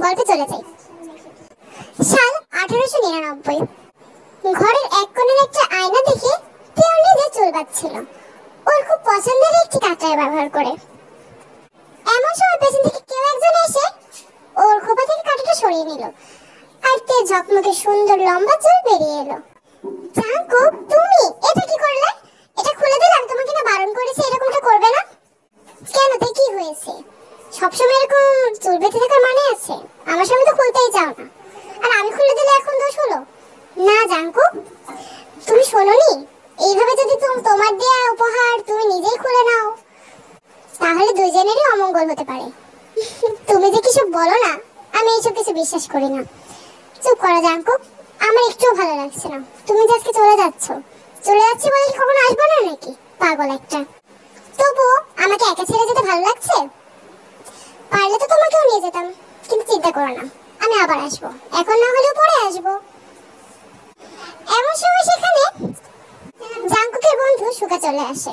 গল্পে চলে যাই। সাল 1899। ঘরের এক কোণের একটা আয়না দেখে কেউ নিজে চুল বাঁধছিল, ওর খুব পছন্দের একটি কাঁটার ব্যবহার করে। এমন সময় পেছন থেকে কেউ একজন এসে ওর খোপা থেকে কাঁটাটা সরিয়ে নিল, আর তে ঝকমকে সুন্দর লম্বা চুল বেরিয়ে এলো। জাঙ্কুক, তুমি এটা কি করলে? এটা খুলে দিলাম, তোমাকে না বারণ করেছি এরকমটা করবে না। কেন, তে কি হয়েছে? সবসময় এরকম চুল বেঁধে থাকার মানে আছে? আমার সামনে তো খুলতেই চাও না, আর আমি খুলে দিলে এখন দোষ হলো? না জাঙ্কুক, তুমি শোনোনি? এইভাবে যদি তোমার দেয়া উপহার তুমি নিজেই খুলে নাও, তাহলে দুইজনেরই অমঙ্গল হতে পারে। তুমি যে কিছু বলো না, আমি এইসব কিছু বিশ্বাস করি না। চুপ করো জাঙ্কুক, আমার একটুও ভালো লাগছে না। তুমি যে আজকে চলে যাচ্ছি বলে কি কখনো আসবো না নাকি? পাগল একটা। তবুও আমাকে একা ছেড়ে যেতে ভালো লাগছে? পারলে তো তোমাকেও নিয়ে যেতাম, কিন্তু চিন্তা করো না, আমি আবার আসবো, এখন না হলেও পরে আসবো। এমন সময় সেখানে জাঙ্কুকের বন্ধু সুগা চলে আসে।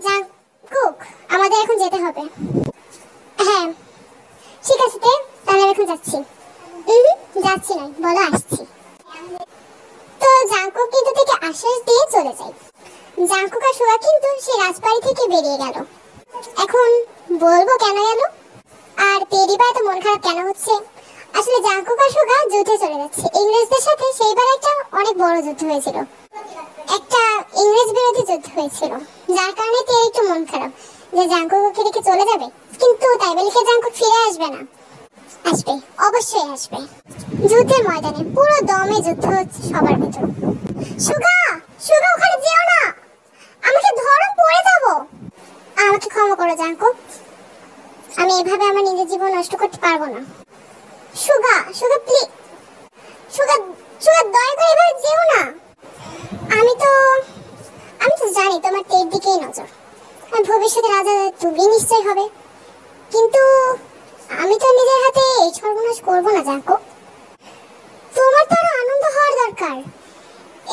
জাঙ্কুক, আমাদের এখন যেতে হবে। হ্যাঁ ঠিক আছে, তাহলে আমি এখন যাচ্ছি। যাচ্ছি না, বলো আসছি। তো জাঙ্কুক কিন্তু থেকে আশ্বাস দিয়ে চলে যায়। জাঙ্কুক আর সুগা কিন্তু সেই রাজবাড়ি থেকে বেরিয়ে গেল। এখন বলবো কেন গেল, আর তেরি বা এত মন খারাপ কেন হচ্ছে? আসলে জাঙ্কুক আর সুগা যুদ্ধে চলে যাচ্ছে ইংরেজদের সাথে। সেইবার একটা অনেক বড় যুদ্ধ হয়েছিল, একটা ইংরেজ বিরোধী যুদ্ধ হয়েছিল, যার কারণে তের একটু মন খারাপ যে জাঙ্কুক ওকে রেখে চলে যাবে। কিন্তু তাই বলে কি জাঙ্কুক ফিরে আসবে না? আসবে, অবশ্যই আসবে। যুদ্ধের ময়দানে পুরো দমে যুদ্ধ হচ্ছে সবার ভিতর। সুগা, সুগা ওখানে যেও না, আমাকে ধরো, পড়ে যাবো। আমাকে ক্ষমা করো জাঙ্কুক, আমি এভাবে আমার নিজের জীবন নষ্ট করতে পারবো না। সুগা, সুগা প্লিজ, সুগা, সুগা দয়া করে এভাবে যেও না। আমি তো জানি তোমার তের দিকেই নজর, আর ভবিষ্যতে রাজা তুমি নিশ্চয় হবে, কিন্তু আমি তো নিজের হাতে এই সর্বনাশ করবো না জাঙ্কুক। তোমার তো আরো আনন্দ হওয়ার দরকার।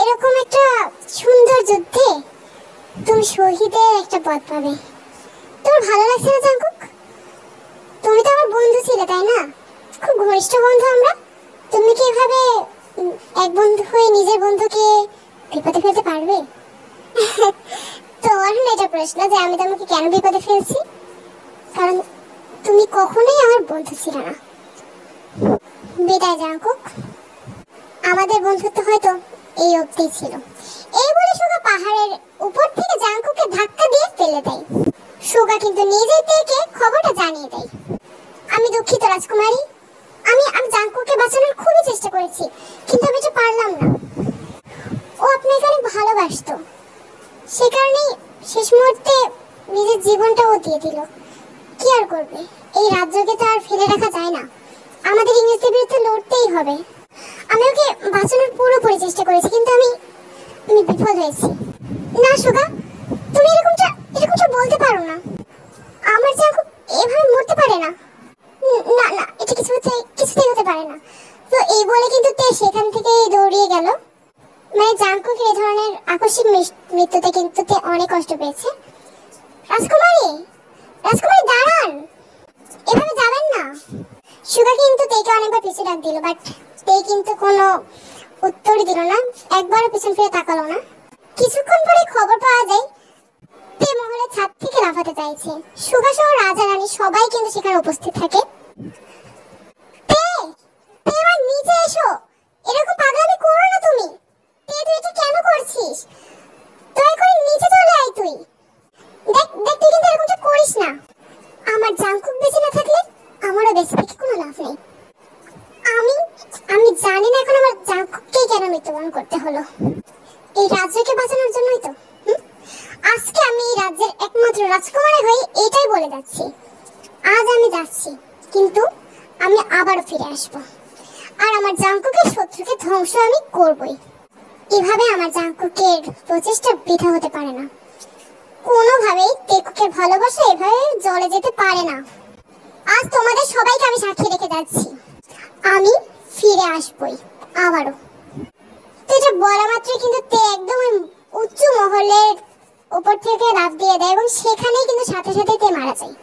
এরকম একটা সুন্দর যুদ্ধে তুমি শহীদের একটা পদ পাবে। তোমার ভালো লাগছে না জাঙ্কুক? তুমি তো আমার বন্ধু ছিলে, তাই না? খুব ঘনিষ্ঠ বন্ধু আমরা। তুমি কি এভাবে এক বন্ধু হয়ে নিজের বন্ধুকে বিপদে ফেলতে পারবে? তোমার হলো এটা প্রশ্ন যে আমি তোমাকে কেন বিপদে ফেলছি? কারণ তুমি কখনোই আমার বন্ধু ছিলে না। বিদায় জাঙ্কুক, আমাদের বন্ধুত্ব হয়তো এই অবধি ছিল। এই বলে সুগা পাহাড়ের উপর থেকে জাঙ্কুককে ধাক্কা দিয়ে ফেলে দেয়। সুগা কিন্তু নিজেই থেকে খবরটা জানিয়ে দেয়। আমি দুঃখিত রাজকুমারী, আমি জাঙ্কুককে বাঁচানোর খুবই চেষ্টা করেছি, কিন্তু আমি এটা পারলাম না। ও আপনাকে অনেক ভালোবাসতো, সে কারণেই শেষ মুহূর্তে নিজের জীবনটা ও দিয়ে দিল। কি আর করবে, এই রাজ্যকে তো আর ফেলে রাখা যায় না, আমাদের ইংরেজদের বিরুদ্ধে লড়তেই হবে। আমি ওকে বাঁচানোর পুরোপুরি চেষ্টা করেছি, কিন্তু আমি বিফল হয়েছি। না সুগা, তুমি এরকমটা বলতে পারো না। আমার জাঙ্কুক এভাবে মরতে পারে না। না না, এটা কিছুতেই হতে পারে না। তো এই বলে কিন্তু তে সেখান থেকে দৌড়িয়ে গেল। মানে জাঙ্কুকের এই ধরনের আকস্মিক মৃত্যুতে কিন্তু তে অনেক কষ্ট পেয়েছে। রাজকুমারী, রাজকুমারী দাঁড়ান, এভাবে যাবেন না। সুগা কিন্তু তেকে অনেকবার পিছু ডাক দিল, বাট তে কিন্তু কোনো উত্তরই দিল না, একবারও পিছন ফিরে তাকালো না। কিছুক্ষণ পরে খবর পাওয়া যায় তে মহলের ছাদ থেকে লাফাতে চাইছে। সুগা সহ রাজা রানী সবাই কিন্তু সেখানে উপস্থিত থাকে। তে, তে আমার নিচে এসো, এরকম পাগলামি করো না তুমি। তে, তুই এটা কেন করছিস? দয়া করে নিচে চলে আয় তুই। দেখ দেখ, তুই কিন্তু এরকমটা করিস না। আমার জাঙ্কুক বেঁচে না থাকলে আমারও বেঁচে থেকে কোনো লাভ নেই। আমি আমি জানি না এখন আমার জাঙ্কুককে কেন মৃত্যুবরণ করতে হলো। এই রাজ্যকে বাঁচানোর জন্যই তো। আজকে আমি এই রাজ্যের একমাত্র রাজকুমারী হয়ে এটাই বলে যাচ্ছি, আজ আমি যাচ্ছি, কিন্তু আমি আবারও ফিরে আসবো, আর আমার জাঙ্কুকের শত্রুকে ধ্বংস আমি করবই। এভাবে আমার জাঙ্কুকের প্রচেষ্টা বৃথা হতে পারে না। কোনোভাবেই তেকুকের ভালোবাসা এভাবে জলে যেতে পারে না। আজ তোমাদের সবাইকে আমি সাক্ষী রেখে যাচ্ছি, আমি ফিরে আসবই আবারও। তো এটা বলা মাত্রই কিন্তু তে একদম উঁচু মহলের উপর থেকে লাফ দিয়ে দেয় এবং সেখানেই কিন্তু সাথে সাথে তে মারা যায়।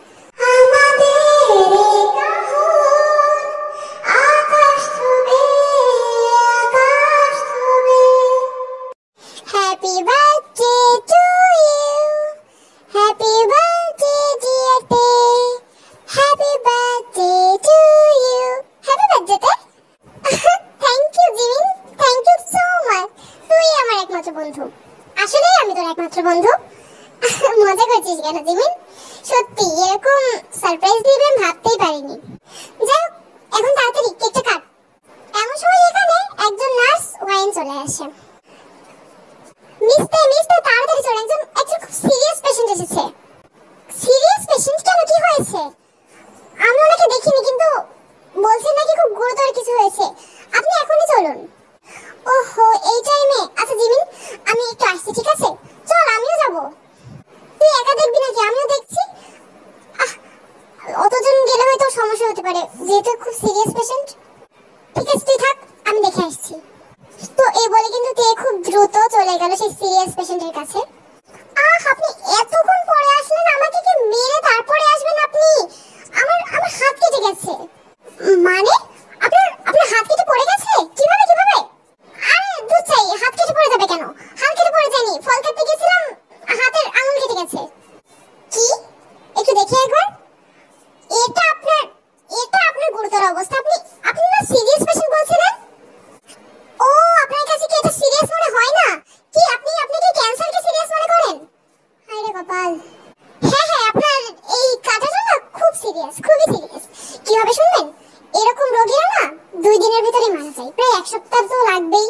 Happy birthday to you. Happy birthday dear Tay. Happy birthday to you. Happy birthday Tay. Thank you Jimin, thank you so much. তুই আমার একমাত্র বন্ধু। আসলেই আমি তোর একমাত্র বন্ধু। মজা করছিস কেন জিমিন? সত্যি এরকম সারপ্রাইজ দিবে আমি ভাবতেই পারিনি। যাই হোক, এখন তাড়াতাড়ি কেকটা কাট। এমন সময় এখানে একজন নার্স ওয়াইন চলে আসে। মিস্টার তাড়াতাড়ি চলে, একজন খুব সিরিয়াস পেশেন্ট এসেছে। Serious patient? কেন, কি হয়েছে? আমি ওনাকে দেখিনি, কিন্তু বলছেন নাকি খুব গুরুতর কিছু হয়েছে। আপনি এখনই চলুন। ওহো, এই টাইমে? আচ্ছা জিমিন, আমি একটু আসছি, ঠিক আছে? চল, আমিও যাব। তুই একা দেখবি নাকি? আমিও দেখছি। অতজন গেলে হয়তো সমস্যা হতে পারে, যেহেতু খুব সিরিয়াস পেশেন্ট। ঠিক আছে, তুই থাক, আমি দেখে আসছি। তো এই বলে কিন্তু তে খুব দ্রুত চলে গেল সেই সিরিয়াস পেশেন্টের কাছে। আপনি এতক্ষণ পরে আসলেন, আমাকে কি মেরে তারপরে আসবেন আপনি? আমার হাত কেটে গেছে। মানে আপনার হাত কেটে পড়ে গেছে? কিভাবে? আরে দুধ চাই, হাত কেটে পড়ে যাবে কেন? হাত কেটে পড়ে যায়নি, ফল কাটতে গেছিলাম, হাতের আঙুল কেটে গেছে। কি? একটু দেখি একবার। এটা আপনার গুরুতর অবস্থা। আপনি না সিরিয়াস পেশেন্ট বলছিলেন? ও, আপনার কাছে কি এটা সিরিয়াস মনে হয় না? কি আপনি কি ক্যান্সারকে সিরিয়াস মনে করেন? আরে কপাল। হ্যাঁ, আপনার এই কাটাটা না খুব সিরিয়াস, খুবই সিরিয়াস। কিভাবে শুনবেন? এরকম রোগীরা না 2 দিনের ভিতরেই মারা যায়, প্রায় 1 সপ্তাহ তো লাগবেই।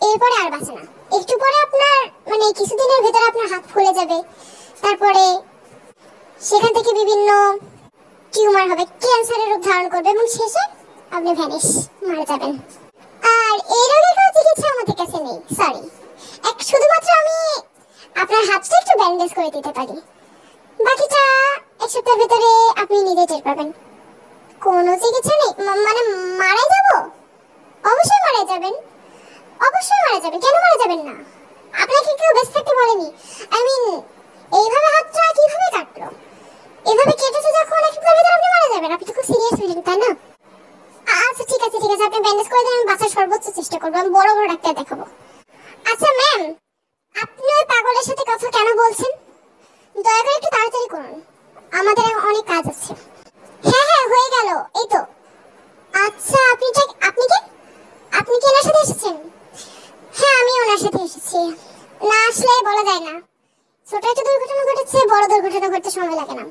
এরপরে আর বাঁচে না। একটু পরে আপনার কিছুদিনের ভিতরে আপনার হাত ফুলে যাবে, তারপরে সেখান থেকে বিভিন্ন টিউমার হবে, ক্যান্সারের রূপ ধারণ করবে এবং শেষে আপনি ভ্যানিশ, মারা যাবেন। আর এই রোগের কোনো চিকিৎসা আমাদের কাছে নেই, সরি। শুধুমাত্র আমি আপনার হাতটা একটু ব্যান্ডেজ করে দিতে পারি, বাকিটা 1 সপ্তাহের ভিতরে আপনি নিজে টের পাবেন। কোনো চিকিৎসা নেই? মানে মারা যাব? অবশ্যই মারা যাবেন, কেন মারা যাবেন না? আপনাকে কেউ বেঁচে থাকতে বলেনি। এইভাবে হাতটা কিভাবে কাটলো? এভাবে কেটেছে যখন 1 সপ্তাহের ভিতরে আপনি মারা যাবেন। আপনি তো খুব সিরিয়াস পেশেন্ট, তাই না? আচ্ছা ঠিক আছে, আপনি ব্যান্ডেজ করে দেন, আমি বাঁচার সর্বোচ্চ চেষ্টা করবো, আমি বড় ডাক্তার দেখাবো। আচ্ছা ম্যাম, আপনি ওই পাগলের সাথে কথা কেন বলছেন? দয়া করে একটু তাড়াতাড়ি করুন, আমাদের অনেক কাজ আছে। হ্যাঁ হয়ে গেল, এই তো। আচ্ছা আপনি কি এনার সাথে এসেছেন? হ্যাঁ, আমি ওনার সাথে এসেছি। না আসলে বলা যায় না, ছোট একটা দুর্ঘটনা ঘটেছে, বড় দুর্ঘটনা ঘটতে সময় লাগে না।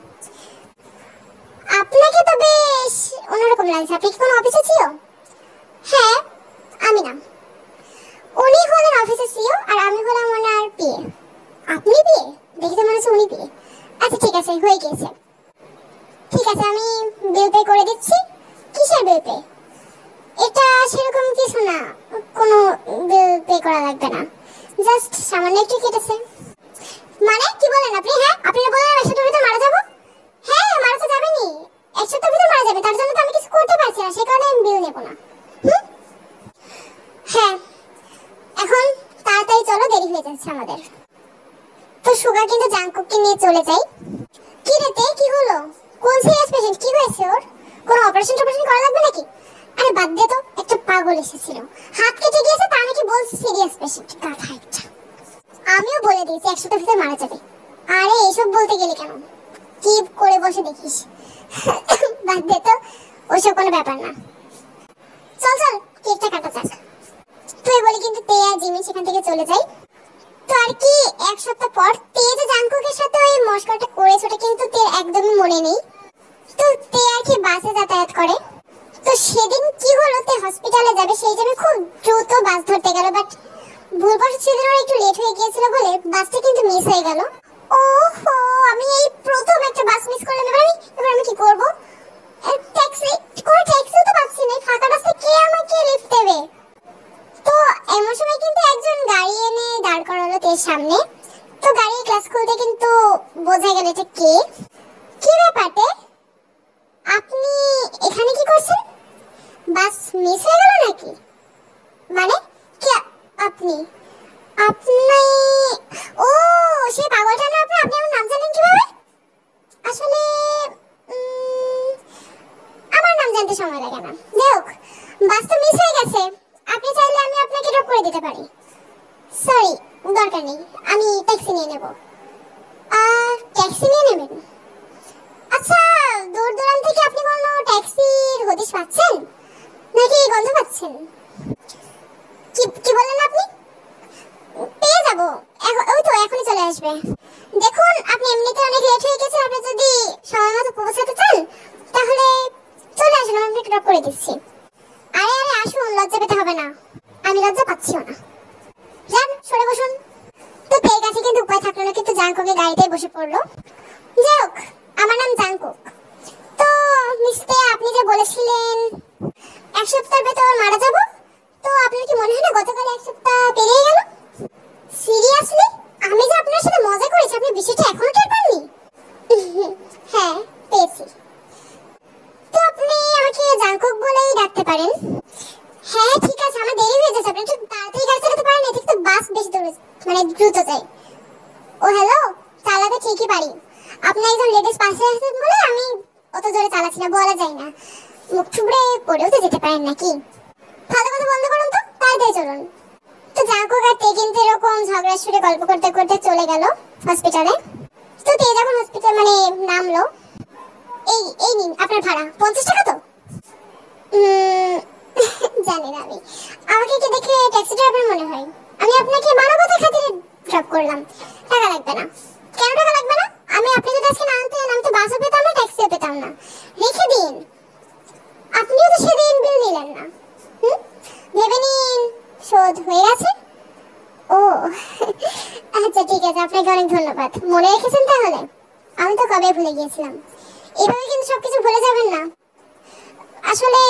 আপনাকে তো বেশ অন্যরকম লাগছে। আপনি কি কোনো অফিসে ছিল? হ্যাঁ, আমি না, উনি হলেন অফিসের সিও আর আমি হলাম ওনার পিএ। আপনি পিএ? দেখতে মনে হচ্ছে উনি পিএ। আচ্ছা ঠিক আছে, হয়ে গিয়েছে। ঠিক আছে, আমি বিল পে করে দিচ্ছি। কিসের বিল পে? এটা সেরকম কিছু না, কোনো বিল পে করা লাগবে না, জাস্ট সামান্য একটু কেটেছে। মানে কি বলেন আপনি? হ্যাঁ, আপনি বলেন 1 সপ্তাহের ভিতরে মারা যাবো? হ্যাঁ, মারা তো যাবেনি, 1 সপ্তাহের ভিতরে মারা যাবে, তার জন্য তো আমি কিছু করতে পারছি না, সে কারণে আমি বিল নেব না। হ্যাঁ, এখন তাড়াতাড়ি চলো, দেরি হয়ে যাচ্ছে আমাদের। তো সুগা কিন্তু জাঙ্কুককে নিয়ে চলে যায়। কি রে তে, কি হলো? কোন সিরিয়াস পেশেন্ট? কি হয়েছে ওর? কোনো অপারেশন করা লাগবে নাকি? আরে বাদ দে তো, একটা পাগল এসেছিল, হাত কেটে গিয়েছে, তা নাকি বলছে সিরিয়াস পেশেন্ট। গাধা একটা। আমিও বলে দিয়েছি 1 সপ্তাহের ভিতরে মারা যাবে। আরে এসব বলতে গেলি কেন? কি করে বসে দেখিস। বাদ দে তো, ওসব কোনো ব্যাপার না। চল কেকটা কাটা যাক। তুই বলি কিন্তু তে আর জিমি সেখান থেকে চলে যায়। তো আর কি 1 সপ্তাহ পর তে যে জাঙ্কুকের সাথে ওই মস্করাটা করেছে, ওটা কিন্তু তে একদমই মনে নেই। তো তে আর কি বাসে যাতায়াত করে। তো সেদিন কি হলো, তে হসপিটালে যাবে সেই জন্য খুব দ্রুত বাস ধরতে গেল, বাট ভুলবশত সেদিন ওর একটু লেট হয়ে গিয়েছিল বলে বাসটা কিন্তু মিস হয়ে গেল। ওহো, আমি এই প্রথম একটা বাস মিস করলাম। এবার আমি কি করব? ট্যাক্সি তো পাচ্ছি না, ফাঁকা রাস্তায় কে আমাকে লিফট দেবে? তো এমন সময় কিন্তু একজন গাড়ি এনে দাঁড় করালো তের সামনে। তো গাড়ির গ্লাস খুলতে কিন্তু বোঝা গেল এটা কে। কি ব্যাপারটা? আপনি এখানে কি করছেন? বাস মিস হয়ে গেল নাকি? মানে কি আপনি আপনি ও সে পাগলটা না? আপনি আমার নাম জানেন কিভাবে? আসলে আমার নাম জানতে সময় লাগে না। যাই হোক, বাস তো মিস হয়ে গেছে, আপনি চাইলে আমি আপনাকে ড্রপ করে দিতে পারি। সরি, দরকার নেই, আমি ট্যাক্সি নিয়ে নেব। ট্যাক্সি নিয়ে নেবেন? আচ্ছা, দূর দূরান্ত থেকে আপনি কোনো ট্যাক্সির হদিশ পাচ্ছেন নাকি গন্ধ পাচ্ছেন? কি বললেন আপনি? পেয়ে যাবো, ওই তো এখনই চলে আসবে। দেখুন, আপনি এমনিতে অনেক লেট হয়ে গেছে, আপনি যদি সময় মতো পৌঁছাতে চান তাহলে চলে আসুন, আমি আপনাকে ড্রপ করে দিচ্ছি। আরে আরে আসুন, লজ্জা পেতে হবে না, আমি লজ্জা পাচ্ছিও না। যান, সরে বসুন। তো তের কাছে কিন্তু উপায় থাকলো না, কিন্তু জাংকুকের গাড়িতে বসে পড়লো। যাই হোক, আমার নাম জাংকুক। তো মিস্টার, আপনি যে বলেছিলেন 1 সপ্তাহের ভেতর মারা যাব, তো আপনার কি মনে হয় না গতকাল 1 সপ্তাহ পেরিয়ে গেল? সিরিয়াসলি? আমি যে আপনার সাথে মজা করেছি, আপনি বিষয়টা এখনো টের পাননি? হ্যাঁ, পেয়েছি। তো আপনি আমাকে জাংকুক বলেই ডাকতে পারেন। হ্যাঁ ঠিক আছে, আমার দেরি হয়ে যাচ্ছে, আপনি একটু তাড়াতাড়ি গাড়ি চালাতে পারেন? এদিকে তো বাস বেশি দ্রুত যায়। ও হ্যালো, চালাতে ঠিকই পারি। আপনি একজন লেডিস পাশে আছেন বলে আমি অত জোরে চালাচ্ছি না, বলা যায় না, মুখ থুবড়ে পড়েও তো যেতে পারেন নাকি? ফালতু কথা বন্ধ করুন তো, তাড়াতাড়ি চলুন। তো জাংকুক আর তে কিন্তু এরকম ঝগড়া শুরু গল্প করতে করতে চলে গেল হসপিটালে। তো তে যখন হসপিটাল নামলো, এই নিন আপনার ভাড়া, 50 টাকা। তো জানি না, আমাকে কি দেখে ট্যাক্সি ড্রাইভার মনে হয়? আমি আপনাকে মানবতার খাতিরে ড্রপ করলাম, টাকা লাগবে না। কেন টাকা লাগবে না? আপনি যদি আজকে না আনতেন, আমি তো বাসও পেতাম না, ট্যাক্সিও পেতাম না। রেখে দিন, আপনিও তো সেদিন বিল নিলেন না। ভেবে নিন শোধ হয়ে গেছে। ও আচ্ছা ঠিক আছে, আপনাকে অনেক ধন্যবাদ, মনে রেখেছেন তাহলে। আমি তো কবে ভুলে গিয়েছিলাম। এভাবে কিন্তু সবকিছু ভুলে যাবেন না, আসলে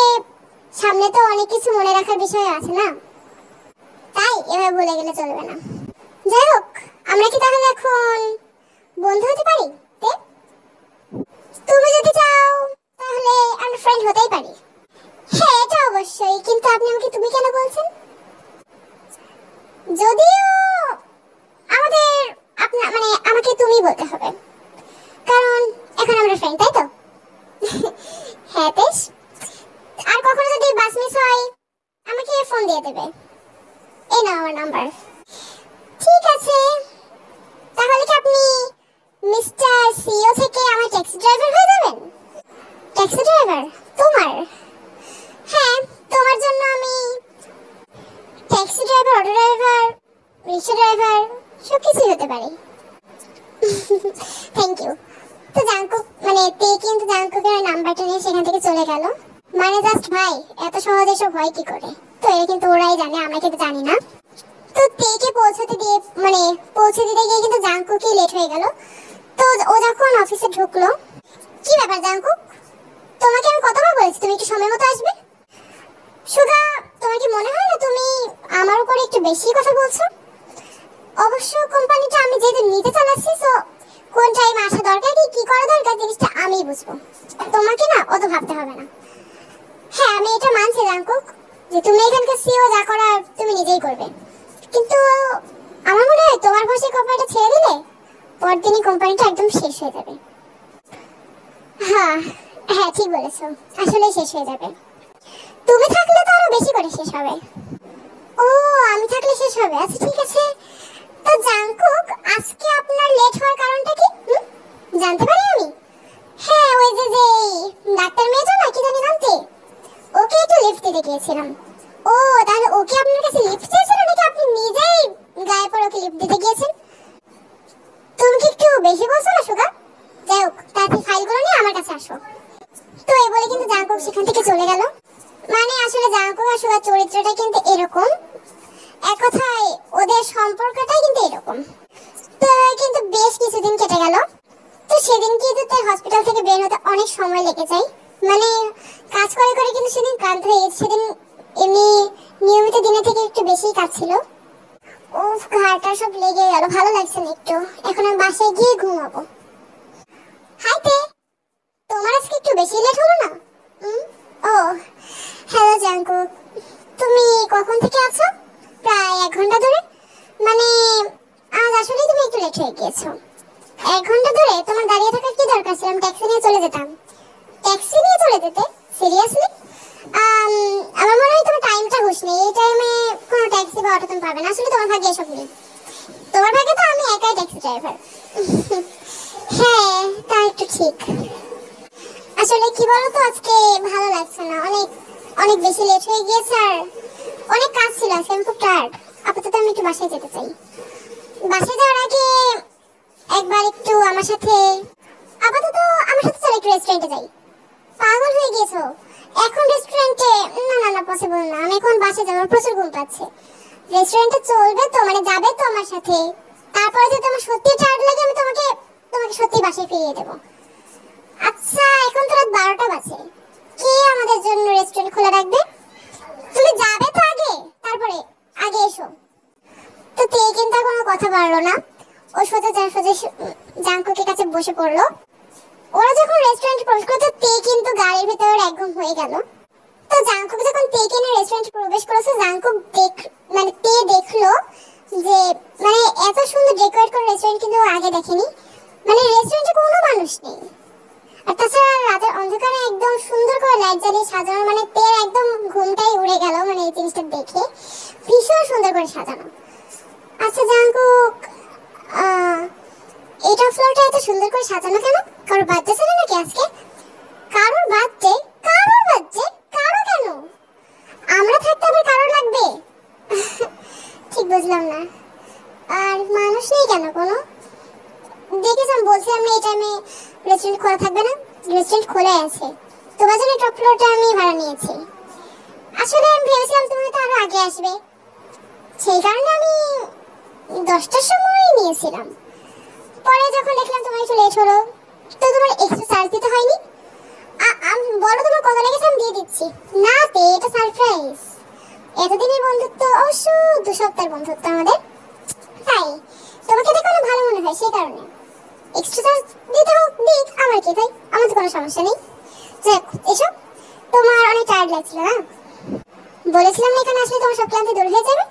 সামনে তো অনেক কিছু মনে রাখার বিষয় আছে না, তাই এভাবে ভুলে গেলে চলবে না। যাই হোক, আমরা কি তাহলে এখন বন্ধু হতে পারি? তুমি যদি চাও তাহলে আমরা ফ্রেন্ড হতেই পারি। হ্যাঁ এটা অবশ্যই, কিন্তু আপনি আমাকে তুমি কেন বলছেন? যদিও আমাদের আমাকে তুমি বলতে হবে, কারণ এখন আমরা ফ্রেন্ড, তাই তো? হ্যাঁ বেশ। আর কখনো যদি বাস মিস হয় আমাকে ফোন দিয়ে দেবে, এই নাও আমার নাম্বার। ঠিক আছে, তাহলে কি আপনি মিস্টার সিও থেকে আমার ট্যাক্সি ড্রাইভার হয়ে যাবেন? ট্যাক্সি ড্রাইভার তোমার? হ্যাঁ, তোমার জন্য আমি ট্যাক্সি ড্রাইভার, অটো ড্রাইভার, রিক্সা ড্রাইভার সবকিছুই হতে পারি। Thank you. তো জাংকুক তে কিন্তু জাংকুকের নাম্বারটা নিয়ে সেখান থেকে চলে গেল। জাস্ট ভাই, এত সহজে সব হয় কি করে? তো এটা কিন্তু ওরাই জানে, আমরা কিন্তু জানি না। তো তেকে পৌঁছে দিতে গিয়ে কিন্তু জাংকুকই লেট হয়ে গেল। তো ও যখন অফিসে ঢুকলো, কি ব্যাপার জাংকুক, তোমাকে আমি কতবার বলেছি তুমি একটু সময় মতো আসবে? সুধা, তোমার কি মনে হয় না তুমি আমার উপরে একটু বেশি কথা বলছো? অবশ্য কোম্পানিটা আমি যেহেতু নিতে চালাচ্ছি, তো কোন টাইমে আসা দরকার, কি করা দরকার জিনিসটা আমিই বুঝবো, তোমাকে না অত ভাবতে হবে না। হ্যাঁ আমি এটা মানছি জাংকুক, যে তুমি এখানকার সিও, যা করার তুমি নিজেই করবে, কিন্তু আমার মনে হয় তোমার ভরসায় কোম্পানিটা ছেড়ে দিলে পরদিনই কোম্পানিটা একদম শেষ হয়ে যাবে। হ্যাঁ হ্যাঁ ঠিক বলেছো, আসলে শেষ হয়ে যাবে। তুমি থাকলে তো আরো বেশি করে শেষ হবে। ও আমি থাকলে শেষ হবে, আচ্ছা ঠিক আছে। তো জাংকুক, আজকে আপনার লেট হওয়ার কারণটা কি জানতে পারি আমি? হ্যাঁ ওই যে ডাক্তার মেয়েটা না, কি জানি নামতে, ওকে একটু লিফট দিতে গিয়েছিলাম। ও তাহলে ওকে আপনার কাছে লিফট চেয়েছিল নাকি আপনি নিজেই গায়ে পড়ে ওকে লিফট দিতে গিয়েছেন? তুমি কি একটু বেশি বলছো না সুগা? যাই হোক, তাড়াতাড়ি কাছে আসো। তো এই বলে কিন্তু জাঙ্কুক সেখান থেকে চলে গেল। মানে আসলে জাঙ্কুক আর সুগার চরিত্রটা কিন্তু এরকম, এক কথায় ওদের সম্পর্কটাই কিন্তু এরকম। তো কিন্তু বেশ কিছুদিন কেটে গেল। তো সেদিন কিন্তু তার হসপিটাল থেকে বের হতে অনেক সময় লেগে যায়। মানে কাজ করে করে কিন্তু সেদিন ক্লান্ত হয়ে গেছে। সেদিন এমনি নিয়মিত দিনে থেকে একটু বেশি কাজ ছিল। উফ, ঘাড়টা সব লেগে গেল, ভালো লাগছে না একটু। এখন আমি বাসায় গিয়ে ঘুমাবো। হাইতে, তোমার আজকে একটু বেশি লেট হলো না? ও হ্যালো জাঙ্কুক, তুমি কখন থেকে আছো? প্রায় 1 ঘন্টা ধরে। মানে আজ আসলেই তুমি একটু লেট হয়ে গিয়েছো। 1 ঘন্টা ধরে তোমার দাঁড়িয়ে থাকার কি দরকার ছিল? আমি ট্যাক্সি নিয়ে চলে যেতাম। ট্যাক্সি নিয়ে চলে যেতে? সিরিয়াসলি? আমার মনে হয় তোমার টাইমটা হুঁশ নেই। এই টাইমে কোনো ট্যাক্সি বা অটো তুমি পাবে না। আসলে তোমার ভাগ্যে এসব নেই। তোমার ভাগ্যে তো আমি একাই ট্যাক্সি ড্রাইভার। হ্যাঁ, তা একটু ঠিক। আসলে কি বলতো, আজকে ভালো লাগছে না, অনেক অনেক বেশি লেট হয়ে গিয়েছে আর অনেক কাজ ছিল আজকে। আমি খুব টায়ার্ড। আপাতত আমি একটু বাসায় যেতে চাই। বাসায় যাওয়ার আগে একবার একটু আমার সাথে, আপাতত আমার সাথে চলো একটু রেস্টুরেন্টে যাই। পাগল হয়ে গেছো? এখন রেস্টুরেন্টে? না না না, পসিবল না। আমি এখন বাসায় যাবো, প্রচুর ঘুম পাচ্ছে। রেস্টুরেন্টে চলবে তো, মানে যাবে তো আমার সাথে? তারপরে যদি আমার সত্যি টায়ার্ড লাগে আমি তোমাকে তোমাকে সত্যি বাসায় ফিরিয়ে দেবো। আচ্ছা, এখন তো রাত 12টা বাজে। কে আমাদের জন্য রেস্টুরেন্ট খোলা রাখবে? তুমি যাবে তো আগে, তারপরে আগে এসো। তো তে কিন্তু আর কোনো কথা বললো না। ও সোজা জাঙ্কুকের কাছে বসে পড়লো। ওরা যখন রেস্টুরেন্ট প্রবেশ করলো, তে কিন্তু গাড়ির ভিতরে একদম হয়ে গেল। তো জাঙ্কুক যখন তেকে নিয়ে রেস্টুরেন্টে প্রবেশ করেছে, জাঙ্কুক মানে তে দেখলো যে মানে এত সুন্দর ডেকোরেট করা রেস্টুরেন্ট কিন্তু ও আগে দেখেনি। মানে রেস্টুরেন্টে কোনো মানুষ নেই। আর তাছাড়া রাতের অন্ধকারে একদম সুন্দর করে লাইট জ্বালিয়ে সাজানো, মানে তের একদম ঘুমটাই উড়ে গেল মানে এই জিনিসটা দেখে। ভীষণ সুন্দর করে সাজানো। আচ্ছা জাঙ্কুক, এটা ফ্লোরটা এত সুন্দর করে সাজানো কেন? কারোর বার্থডে ছিল নাকি আজকে? কারোর বার্থডে? কারোর বার্থডে? কারো কেন? আমরা থাকতে আবার কারোর লাগবে? ঠিক বুঝলাম না। আর মানুষ নেই কেন কোনো? দেখেছিলাম, বলছিলাম না এই টাইমে রেস্টুরেন্ট খোলা থাকবে না। রেস্টুরেন্ট খোলা আছে। তোমার জন্য টপ ফ্লোরটা আমি ভাড়া নিয়েছি। আসলে আমি ভেবেছিলাম তুমি তো আরো আগে আসবে, সেই কারণে আমি 10টার সময় নিয়েছিলাম। পরে যখন দেখলাম তোমার একটু লেট হলো, তো তোমার এক্সট্রা চার্জ দিতে হয়নি। বলো তোমার কত লেগেছে, আমি দিয়ে দিচ্ছি। না তে, এটা সারপ্রাইজ। এতদিনের বন্ধুত্ব, অবশ্য 2 সপ্তাহের বন্ধুত্ব আমাদের, তাই তোমাকে দেখে অনেক ভালো মনে হয়, সেই কারণে এক্সট্রা চার্জ দিতে হোক দিক, আমার কি ভাই, আমার তো কোনো সমস্যা নেই। যাক, এসব তোমার অনেক টায়ার্ড লাগছিল না? বলেছিলাম না এখানে আসলে তোমার সব ক্লান্তি দূর হয়ে যাবে।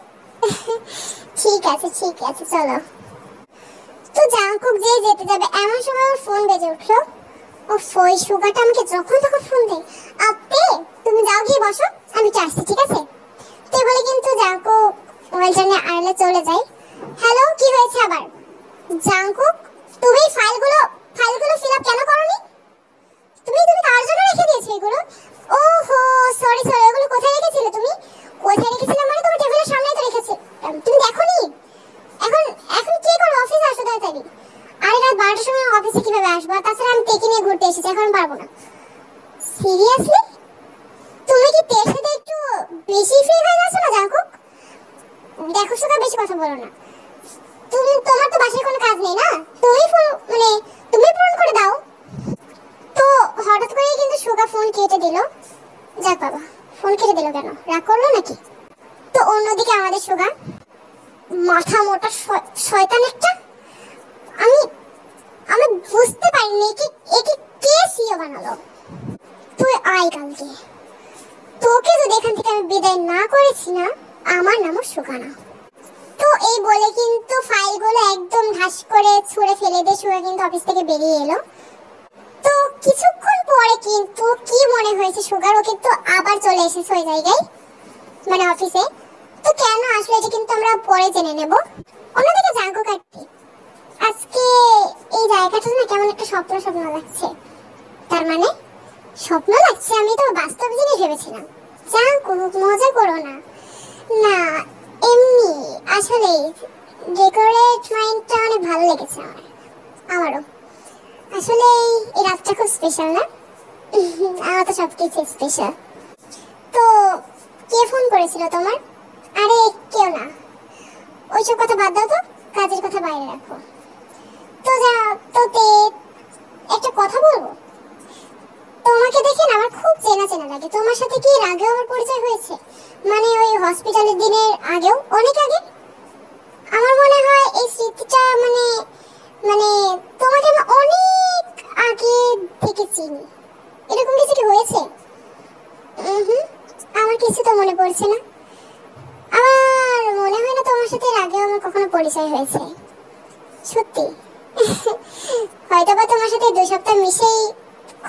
ঠিক আছে ঠিক আছে, চলো। তো জাঙ্কুক যে যেতে যাবে এমন সময় ওর ফোন বেজে উঠলো। ও ফই, সুগারটা আমাকে যখন তখন ফোন দেয়। আপে, তুমি যাও গিয়ে বসো, আমি আসছি, ঠিক আছে? তো বলে কিন্তু জাঙ্কুক মোবাইলটা নিয়ে আড়ালে চলে যায়। হ্যালো, কি হয়েছে আবার? জাঙ্কুক, তুমি ফাইলগুলো ফিল আপ কেন করোনি? তুমি কার জন্য রেখে দিয়েছো এগুলো? ওহো, সরি সরি, এগুলো কোথায় রেখেছিলে তুমি? কোথায় রেখেছিলে মানে তোমার টেবিলের সামনেই তো রেখেছি। তুমি দেখোনি? এখন এখন কি করো? অফিসে আসো তাড়াতাড়ি। আরে রাত 12টার সময় অফিসে কিভাবে আসবো? তাছাড়া আমি তেকে নিয়ে ঘুরতে এসেছি, এখন পারবো না। সিরিয়াসলি? তুমি কি তের সাথে একটু বেশি ফ্রি হয়ে যাচ্ছ না জাঙ্কুক? দেখো সুগা, বেশি কথা বলো না। তোমার তো বাসায় কোনো কাজ নেই না? তুমি পূরণ করে দাও। তো হঠাৎ করে কিন্তু সুগা ফোন কেটে দিল। যাক বাবা, ফোন কেটে দিল কেন? রাগ করলো নাকি? তো অন্যদিকে আমাদের সুগা, মাথা মোটা শয়তান একটা। আমি আমি বুঝতে পারিনি একে কে সিও বানালো। তুই আয় কালকে, তোকে যদি এখান থেকে আমি বিদায় না করেছি না, আমার নামও সুগানা। তো এই বলে কিন্তু ফাইলগুলো একদম ঢাস করে ছুঁড়ে ফেলে দিয়ে সুগা কিন্তু অফিস থেকে বেরিয়ে এলো। তো কিছুক্ষণ পরে কিন্তু কি মনে হয়েছে সুগার, ও কিন্তু আবার চলে এসেছে ওই জায়গায়, মানে অফিসে। তো কেন আসলে এটা কিন্তু আমরা পরে জেনে নেব। অন্যদিকে জাঙ্কুক কাটতে আজকে এই জায়গাটা না কেমন একটা স্বপ্ন স্বপ্ন লাগছে। তার মানে স্বপ্ন লাগছে? আমি তো বাস্তব জিনিস ভেবেছিলাম। জাঙ্কুক, মজা করো না। না এমনি, আসলে ডেকোরেট মাইন্ডটা অনেক ভালো লেগেছে আমারও। আসলে এই রাতটা খুব স্পেশাল না? আমার তো সবকিছু স্পেশাল। তো কে ফোন করেছিল তোমার? আরে কেউ না, ওইসব কথা বাদ দাও তো, কাজের কথা বাইরে রাখো। তো যা, তোতে একটা কথা বলবো। তোমাকে দেখে না আমার খুব চেনা চেনা লাগে। তোমার সাথে কি এর আগেও আমার পরিচয় হয়েছে? মানে ওই হসপিটালের দিনের আগেও, অনেক আগে। আমার মনে হয় এই স্মৃতিটা মানে মানে তোমাকে আমি অনেক আগে থেকে চিনি। এরকম কিছু কি হয়েছে? হুম, আমার কিছু তো মনে পড়ছে না। আমার মনে হয় না তোমার সাথে এর আগেও আমার কখনো পরিচয় হয়েছে। সত্যি? হয়তো বা তোমার সাথে 2 সপ্তাহ মিশেই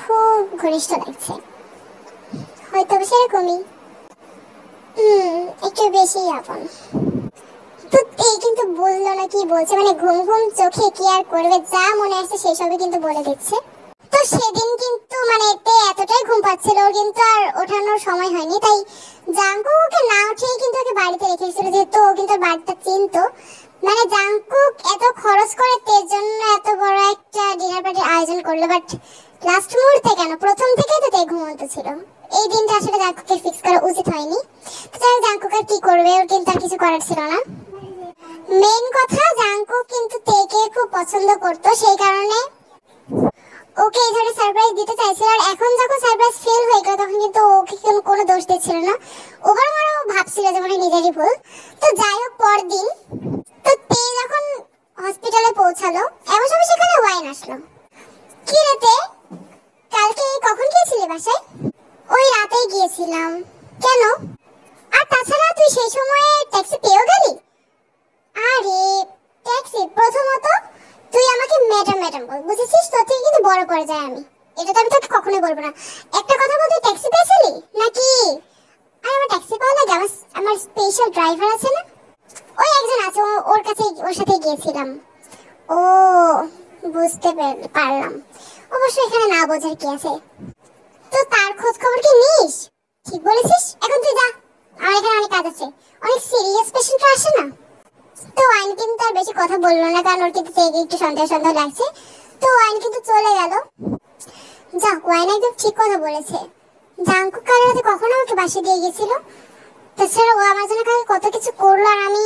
খুব ঘনিষ্ঠ লাগছে। হয়তো সেরকমই। একটু বেশি আপন। তো এই কিন্তু বললো না কি বলছে, মানে ঘুম ঘুম চোখে কি আর করবে, যা মনে আসছে সেই সবই কিন্তু বলে দিচ্ছে। তো সেদিন কিন্তু মানে এতটাই ঘুম পাচ্ছিল, ওর কিন্তু আর ওঠানোর সময় হয়নি। তাই জাঙ্কুক ওকে না উঠিয়ে কিন্তু ওকে বাড়িতে রেখেছিল, যেহেতু ও কিন্তু বাড়িটা চিনতো। মানে জাঙ্কুক এত খরচ করে তের জন্য এত বড় একটা ডিনার পার্টির আয়োজন করলো, বাট লাস্ট মুহূর্তে কেন? প্রথম থেকেই তো তে ঘুমন্ত ছিল। এই দিনটা আসলে জাঙ্কুককে ফিক্স করা উচিত হয়নি। তো জাঙ্কুক আর কি করবে, ওর কিন্তু আর কিছু করার ছিল না। মেইন কথা, জাঙ্কুক কিন্তু তেকে খুব পছন্দ করতো, সেই কারণে ওকে এই ধরনের সারপ্রাইজ দিতে চাইছিল। আর এখন যখন সারপ্রাইজ ফেল হয়ে গেল, তখন কিন্তু ওকে কোনো দোষ দিচ্ছিল না। ওভারঅল ভাবছিল যে মানে নিজেরই ভুল। তো যাই হোক, পরদিন তো তে যখন হসপিটালে পৌঁছালো, এমন সময় সেখানে ওয়াইন আসলো। কি রে তে, কালকে কখন গিয়েছিলি বাসায়? ওই রাতেই গিয়েছিলাম। কেন? আর তাছাড়া তুই সেই সময়ে ট্যাক্সি পেয়েও গেলি? আরে ট্যাক্সি, প্রথমত তুই আমাকে ম্যাডাম ম্যাডাম বল, বুঝেছিস? তোর থেকে কিন্তু বড় পড়ে যায় আমি, এটা তো আমি তোকে কখনোই বলবো না। একটা কথা বল, তুই ট্যাক্সি পেয়েছিলি নাকি? আর আমার ট্যাক্সি পাওয়া লাগে, আমার স্পেশাল ড্রাইভার আছে না, ওই একজন আছে, ওর কাছে ওর সাথে গিয়েছিলাম। ও, বুঝতে পারলাম। অবশ্য এখানে না বোঝার কি আছে। তো তার খোঁজ খবর কি নিস? ঠিক বলেছিস। এখন তুই যা, আমার এখানে অনেক কাজ আছে, অনেক সিরিয়াস পেশেন্ট আসে না। তো আইন কিন্তু আর বেশি কথা বললো না, কারণ ওর কিন্তু একটু সন্দেহ সন্দেহ লাগছে। তো আইন কিন্তু চলে গেল। যাক, ওয়াইন একদম ঠিক কথা বলেছে। জাঙ্কুক কাল রাতে কখনো আমাকে বাসে দিয়ে গেছিল। তাছাড়া ও আমার জন্য কাল কত কিছু করলো, আর আমি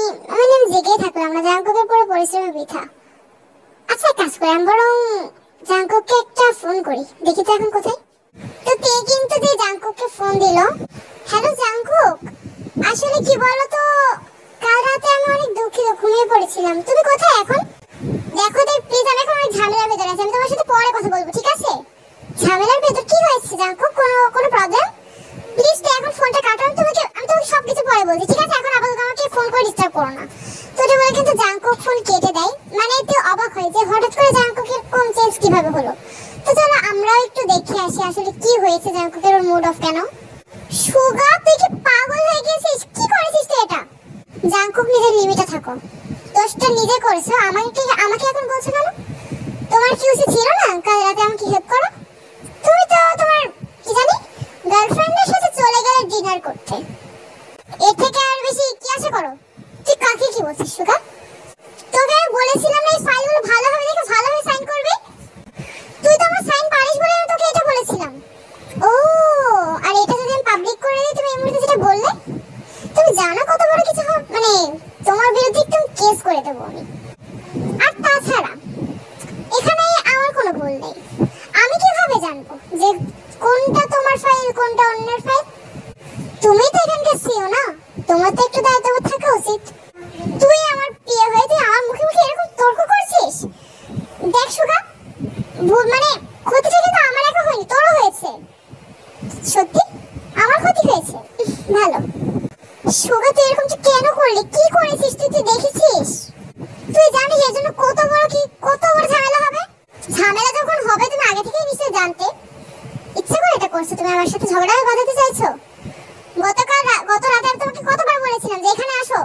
জেগেই থাকলাম না। জাঙ্কুকের পুরো পরিশ্রম বৃথা। আচ্ছা, কাজ করে আমি বরং জাঙ্কুককে একটা ফোন করি, দেখি তো এখন কোথায়। তো তে কিন্তু যে জাঙ্কুককে ফোন দিল। হ্যালো জাঙ্কুক, আসলে কি বলো তো, কাল রাতে আমি অনেক দুঃখিত, ঘুমিয়ে পড়েছিলাম। তুমি কোথায় এখন? দেখো তো প্লিজ, আমি এখন অনেক ঝামেলার ভেতরে আছি, আমি তোমার সাথে পরে কথা বলবো, ঠিক আছে? ঝামেলার ভেতর কি হয়েছে জাঙ্কুক? কোনো প্রবলেম? প্লিজ তো এখন ফোনটা কাটো, আমি তোমাকে সবকিছু পরে বলছি, ঠিক আছে? এখন আপাতত আমাকে ফোন করে ডিস্টার্ব করো না। তো এটা বলে কিন্তু জাঙ্কুক ফোন কেটে দেয়। মানে এতে অবাক হয় যে হঠাৎ করে জাঙ্কুকের কোন চেঞ্জ কিভাবে হলো। তো চলো আমরাও একটু দেখে আসি আসলে কি হয়েছে, জাঙ্কুকের ওর মুড অফ কেন। সুগা, তুই কি পাগল হয়ে গেছিস? কি করেছিস তুই এটা? জাঙ্কুক, নিজের লিমিটে থাকো। দোষটা নিজে করেছো, আমাকে এখন বলছো কেন? তোমার কি উচিত ছিল না কাল রাতে আমাকে হেল্প করো? তুমি তো তোমার কি জানি গার্লফ্রেন্ডের সাথে চলে গেলে ডিনার করতে। এর থেকে আর বেশি কি আশা করো? তুই কাকে কি বলছিস সুগা? তোকে আমি বলেছিলাম না এই ফাইলগুলো ভালোভাবে দেখে ভালোভাবে সাইন করবি। তুই তো আমার সাইন পারিস বলে আমি তোকে এটা বলেছিলাম। ও, আর এটা যদি আমি পাবলিক করে দিই, তুমি এই মুহূর্তে যেটা বললে, তুমি জানো কত বড় কিছু মানে তোমার বিরুদ্ধে একদম কেস করে দেবো আমি। আর তাছাড়া এখানে আমার কোনো ভুল নেই। আমি কিভাবে জানবো যে কোনটা তোমার ফাইল কোনটা অন্যের ফাইল? তুমি তো এখানকার সিও না, তোমার তো একটু দায়িত্ববোধ থাকা উচিত। তুই আমার প্রিয় হয়ে তুই আমার মুখে মুখে এরকম তর্ক করছিস? দেখ সুগা, মানে ক্ষতিটা কিন্তু আমার একা হয়নি, তোরও হয়েছে। সত্যি আমার ক্ষতি হয়েছে? ভালো। সুগা, তুই এরকম কেন করলি? কি করেছিস তুই? তুই দেখেছিস? তুই জানিস এর জন্য কত বড় ঝামেলা হবে? ঝামেলা যখন হবে তুমি আগে থেকেই নিশ্চয়ই জানতে। ইচ্ছা করে এটা করছো? তুমি আমার সাথে ঝগড়া বাঁধাতে চাইছো? গত রাতে আমি তোমাকে কতবার বলেছিলাম যে এখানে আসো,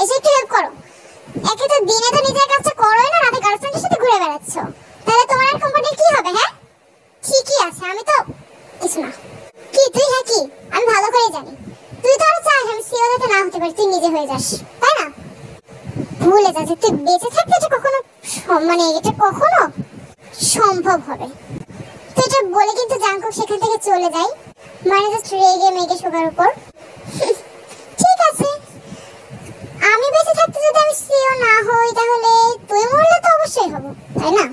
এসে একটু হেল্প করো। একে তো দিনে তো নিজের কাজটা করোই না, রাতে গার্লফ্রেন্ডের সাথে ঘুরে বেড়াচ্ছ। তাহলে তোমার আর কোম্পানির কি হবে? হ্যাঁ, ঠিকই আছে, আমি তো কিছু না। কি তুই? হ্যাঁ কি? আমি ভালো করে জানি তুই তো আর চাস আমি সিও যাতে না হতে পারি, তুই নিজে হয়ে যাস, তাই না? ভুলে যাচ্ছে তুই বেঁচে থাকতে এটা কখনো মানে এটা কখনো সম্ভব হবে। তো এটা বলে কিন্তু জাঙ্কুক সেখান থেকে চলে যায়, মানে জাস্ট রেগে মেগে সবার উপর। ঠিক আছে, আমি বেঁচে থাকতে যদি আমি সিও না হই তাহলে তুই মরলে তো অবশ্যই হব, তাই না?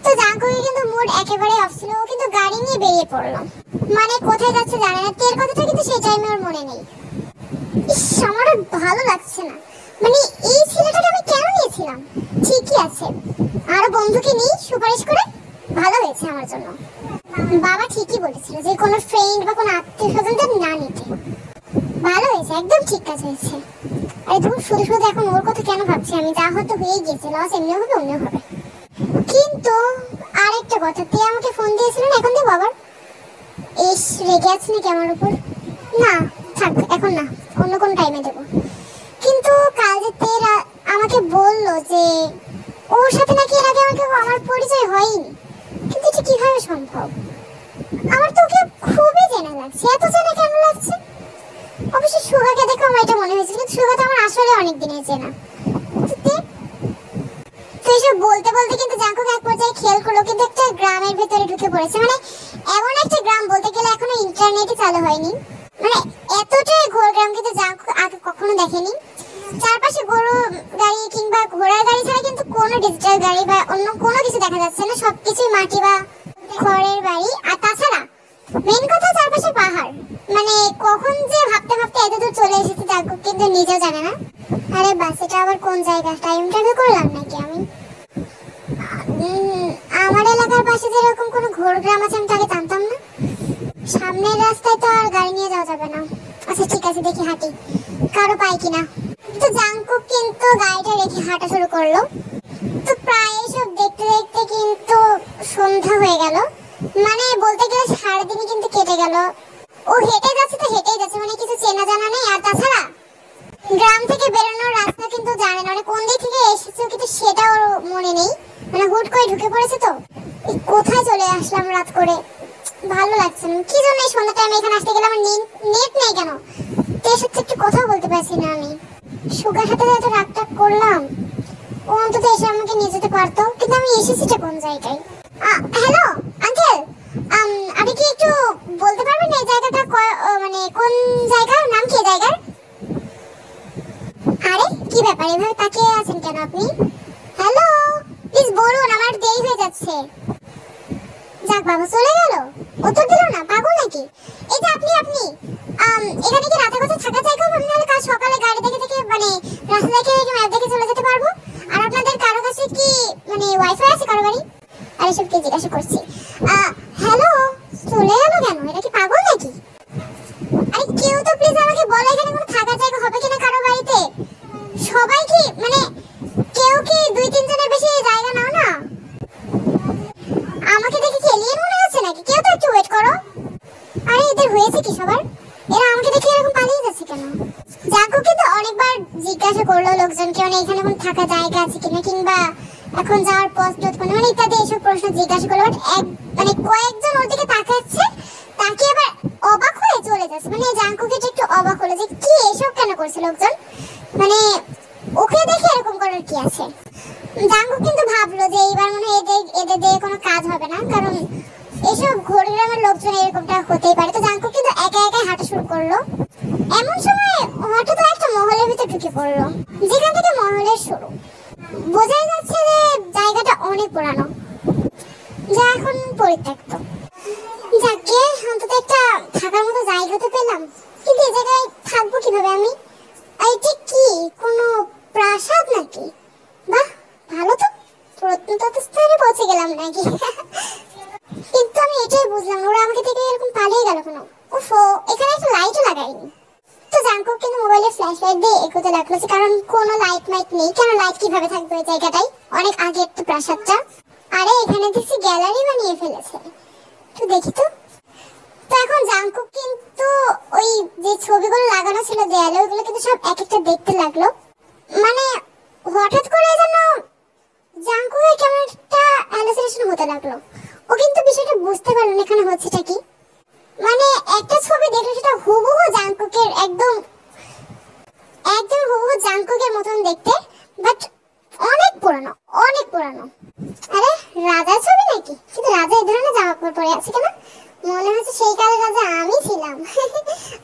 তো জাঙ্কুকের কিন্তু মুড একেবারে অফ ছিল, ও কিন্তু গাড়ি নিয়ে বেরিয়ে পড়লো। মানে কোথায় যাচ্ছে জানে না, তের কথাটা কিন্তু সেই টাইমে ওর মনে নেই। ইস, আমার ভালো লাগছে না, মানে এই ছেলেটাকে আমি কেন নিয়েছিলাম? ঠিকই আছে, আরো বন্ধুকে নিয়ে সুপারিশ করে ভালো হয়েছে আমার জন্য। বাবা ঠিকই বলেছিল যে কোনো ফ্রেন্ড বা কোনো আত্মীয় স্বজনদের না নিতে। ভালো হয়েছে, একদম ঠিক কাজ হয়েছে। আরে তুমি শুধু শুধু এখন ওর কথা কেন ভাবছি আমি? যা হয়তো হয়ে গেছে, লস এমনিও হবে অমনিও হবে। কিন্তু আরেকটা কথা, তে আমাকে ফোন দিয়েছিল না, এখন দেবো আবার? ইস, রেগে আছে নাকি আমার উপর? না থাক, এখন না, অন্য কোনো টাইমে দেবো। কিন্তু কাল যে তে আমাকে বললো যে ওর সাথে নাকি এর আগে আমার পরিচয় হয়নি, কিন্তু এটা কিভাবে সম্ভব? আমার তো ওকে খুবই চেনা লাগছে। এত চেনা কেন লাগছে? অবশ্য সুগাকে দেখে আমার এটা মনে হয়েছিল, কিন্তু সুগা তো আমার আসলে অনেক দিনের চেনা। তো এসব বলতে বলতে কিন্তু জাঙ্কুক এক পর্যায়ে খেয়াল করলো কিন্তু একটা গ্রামের ভেতরে ঢুকে পড়েছে। মানে এমন একটা গ্রাম, বলতে গেলে এখনো ইন্টারনেটই চালু হয়নি। মানে এতটাই ঘোর গ্রাম কিন্তু জাঙ্কুক আগে কখনো দেখেনি। চারপাশে গরু গাড়ি কিংবা ঘোড়ার গাড়ি ছাড়া কিন্তু কোনো ডিজিটাল গাড়ি বা অন্য কোনো কিছু দেখা যাচ্ছে না, সবকিছুই মাটি বা খড়ের বাড়ি। আর তাছাড়া মেন কথা, চারপাশে পাহাড়। মানে কখন যে ভাবতে ভাবতে এত দূর চলে এসেছে জাঙ্কুক কিন্তু নিজেও জানে না। আরে বাস, এটা আবার কোন জায়গা? টাইম ট্রাভেল করলাম নাকি আমি? আমার এলাকার পাশে যেরকম কোনো ঘোর গ্রাম আছে আমি তাকে জানতাম না। সামনের রাস্তায় তো আর গাড়ি নিয়ে যাওয়া যাবে না। আচ্ছা ঠিক আছে, দেখি হাঁটি, কারো পাই কিনা। তো জাঙ্কুক কিন্তু গাড়িটা রেখে হাঁটা শুরু করলো। তো প্রায় সব দেখতে দেখতে কিন্তু সন্ধ্যা হয়ে গেল। মানে বলতে গেলে সারাদিনই কিন্তু কেটে গেল। ও হেঁটে যাচ্ছে তো হেঁটেই যাচ্ছে, মানে কিছু চেনা জানা নেই। আর তাছাড়া গ্রাম থেকে বেরোনোর রাস্তা কিন্তু জানে না, মানে কোন দিক থেকে এসেছে কিন্তু সেটাও মনে নেই। মানে হুট করে ঢুকে পড়েছে। তো কোথায় চলে আসলাম রাত করে, ভালো লাগছে না। কি জন্য এই সন্ধ্যা টাইমে এখানে আসতে গেলাম? নেট নেই কেন? তোর সাথে একটু কথাও বলতে পারছি না আমি। সুগার সাথে এত রাগটাগ করলাম, ও অন্তত এসে আমাকে নিয়ে যেতে পারতো। কিন্তু আমি এসেছিটা কোন জায়গায়? হ্যালো আঙ্কেল, আপনি কি একটু বলতে পারবেন এই জায়গাটা মানে কোন জায়গার নাম? কি জায়গার? আরে কি ব্যাপার, এভাবে তাকিয়ে আছেন কেন আপনি? হ্যালো, প্লিজ বলুন, আমার দেরি হয়ে যাচ্ছে। যাক বাবা, চলে গেল, উত্তর দিল না, পাগল নাকি? এই যে আপনি এখানে কি রাতে কথা থাকা জায়গা? আমি নাহলে কাল সকালে গাড়ি দেখে দেখে মানে রাস্তা দেখে ম্যাপ দেখে চলে যেতে পারবো। আর আপনাদের কারো কাছে কি মানে ওয়াইফাই আছে কারো বাড়ি? আরে সব কি জিজ্ঞাসা করছি। হ্যালো, চলে গেল কেন? এটা কি পাগল নাকি? আরে কেউ তো প্লিজ আমাকে বলো এখানে কোনো থাকার জায়গা হবে কিনা কারো বাড়িতে। সবাই কি মানে কেউ কি 2-3 জনের বেশি জায়গা নাও না? আমাকে দেখে কি এলিয়েন মনে হচ্ছে নাকি? কেউ তো একটু ওয়েট করো। আরে এদের হয়েছে কি সবার? এরা আমাকে দেখে এরকম পালিয়ে যাচ্ছে কেন? জাঙ্কুক কিন্তু অনেকবার জিজ্ঞাসা করলো লোকজনকে, মানে এখানে কোনো থাকা জায়গা আছে কিনা, কিংবা এখন যাওয়ার পথ মানে ইত্যাদি এসব প্রশ্ন জিজ্ঞাসা করলো। বাট মানে কয়েকজন ওর দিকে তাকাচ্ছে, তাকে আবার অবাক হয়ে চলে যাচ্ছে। মানে জাঙ্কুক একটু অবাক হলো যে কি এসব কেন করছে লোকজন, মানে ওকে দেখে এরকম করার কি আছে। জাঙ্কুক কিন্তু ভাবলো যে এইবার মনে হয় এদের দিয়ে কোনো কাজ হবে না, কারণ এসব ঘোর গ্রামের লোকজন এরকমটা হতেই পারে। তো জাঙ্কুক কিন্তু একা একা হাঁটা শুরু করলো। এমন সময় হঠাৎ একটা মহলের ভিতর ঢুকে পড়লো, যেখান থেকে মহলের শুরু। বোঝাই যাচ্ছে যে জায়গাটা অনেক পুরানো, যা এখন পরিত্যক্ত। যাকে অন্তত একটা থাকার মতো জায়গা তো পেলাম, কিন্তু এই জায়গায় থাকবো কিভাবে আমি? এইটা কি কোনো প্রাসাদ নাকি? বাহ, ভালো তো, প্রত্নতত্ত্ব স্থানে পৌঁছে গেলাম নাকি? কিন্তু আমি এটাই বুঝলাম ওরা আমাকে থেকে এরকম পালিয়ে গেল কেন? উফো, এখানে একটা লাইটও লাগাইনি। তো জাঙ্কুক কিন্তু মোবাইলে ফ্ল্যাশ লাইট দিয়ে এগোতে লাগলো, কারণ কোনো লাইট মাইট নেই। কেন লাইট কিভাবে থাকবে ওই জায়গাটায়? অনেক আগের তো প্রাসাদটা। আরে এখানে দেখছি গ্যালারি বানিয়ে ফেলেছে, তো দেখি তো। তো এখন জাঙ্কুক কিন্তু ওই যে ছবিগুলো লাগানো ছিল দেয়ালে, ওইগুলো কিন্তু সব এক একটা দেখতে লাগলো। মানে হঠাৎ করে যেন জাঙ্কুকের কেমন একটা হ্যালুসিনেশন হতে লাগলো। ও কিন্তু বিষয়টা বুঝতে পারলো না এখানে হচ্ছেটা কি। মানে একটা ছবি দেখলো, সেটা হুবহু জাঙ্কুকের একদম হুবহু জাঙ্কুকের মতন দেখতে, বাট অনেক পুরানো, অনেক পুরানো। আরে রাজার ছবি নাকি? কিন্তু রাজা এই ধরনের জামা কাপড় পরে আছে কেন? মনে হচ্ছে সেই কালের রাজা আমি ছিলাম।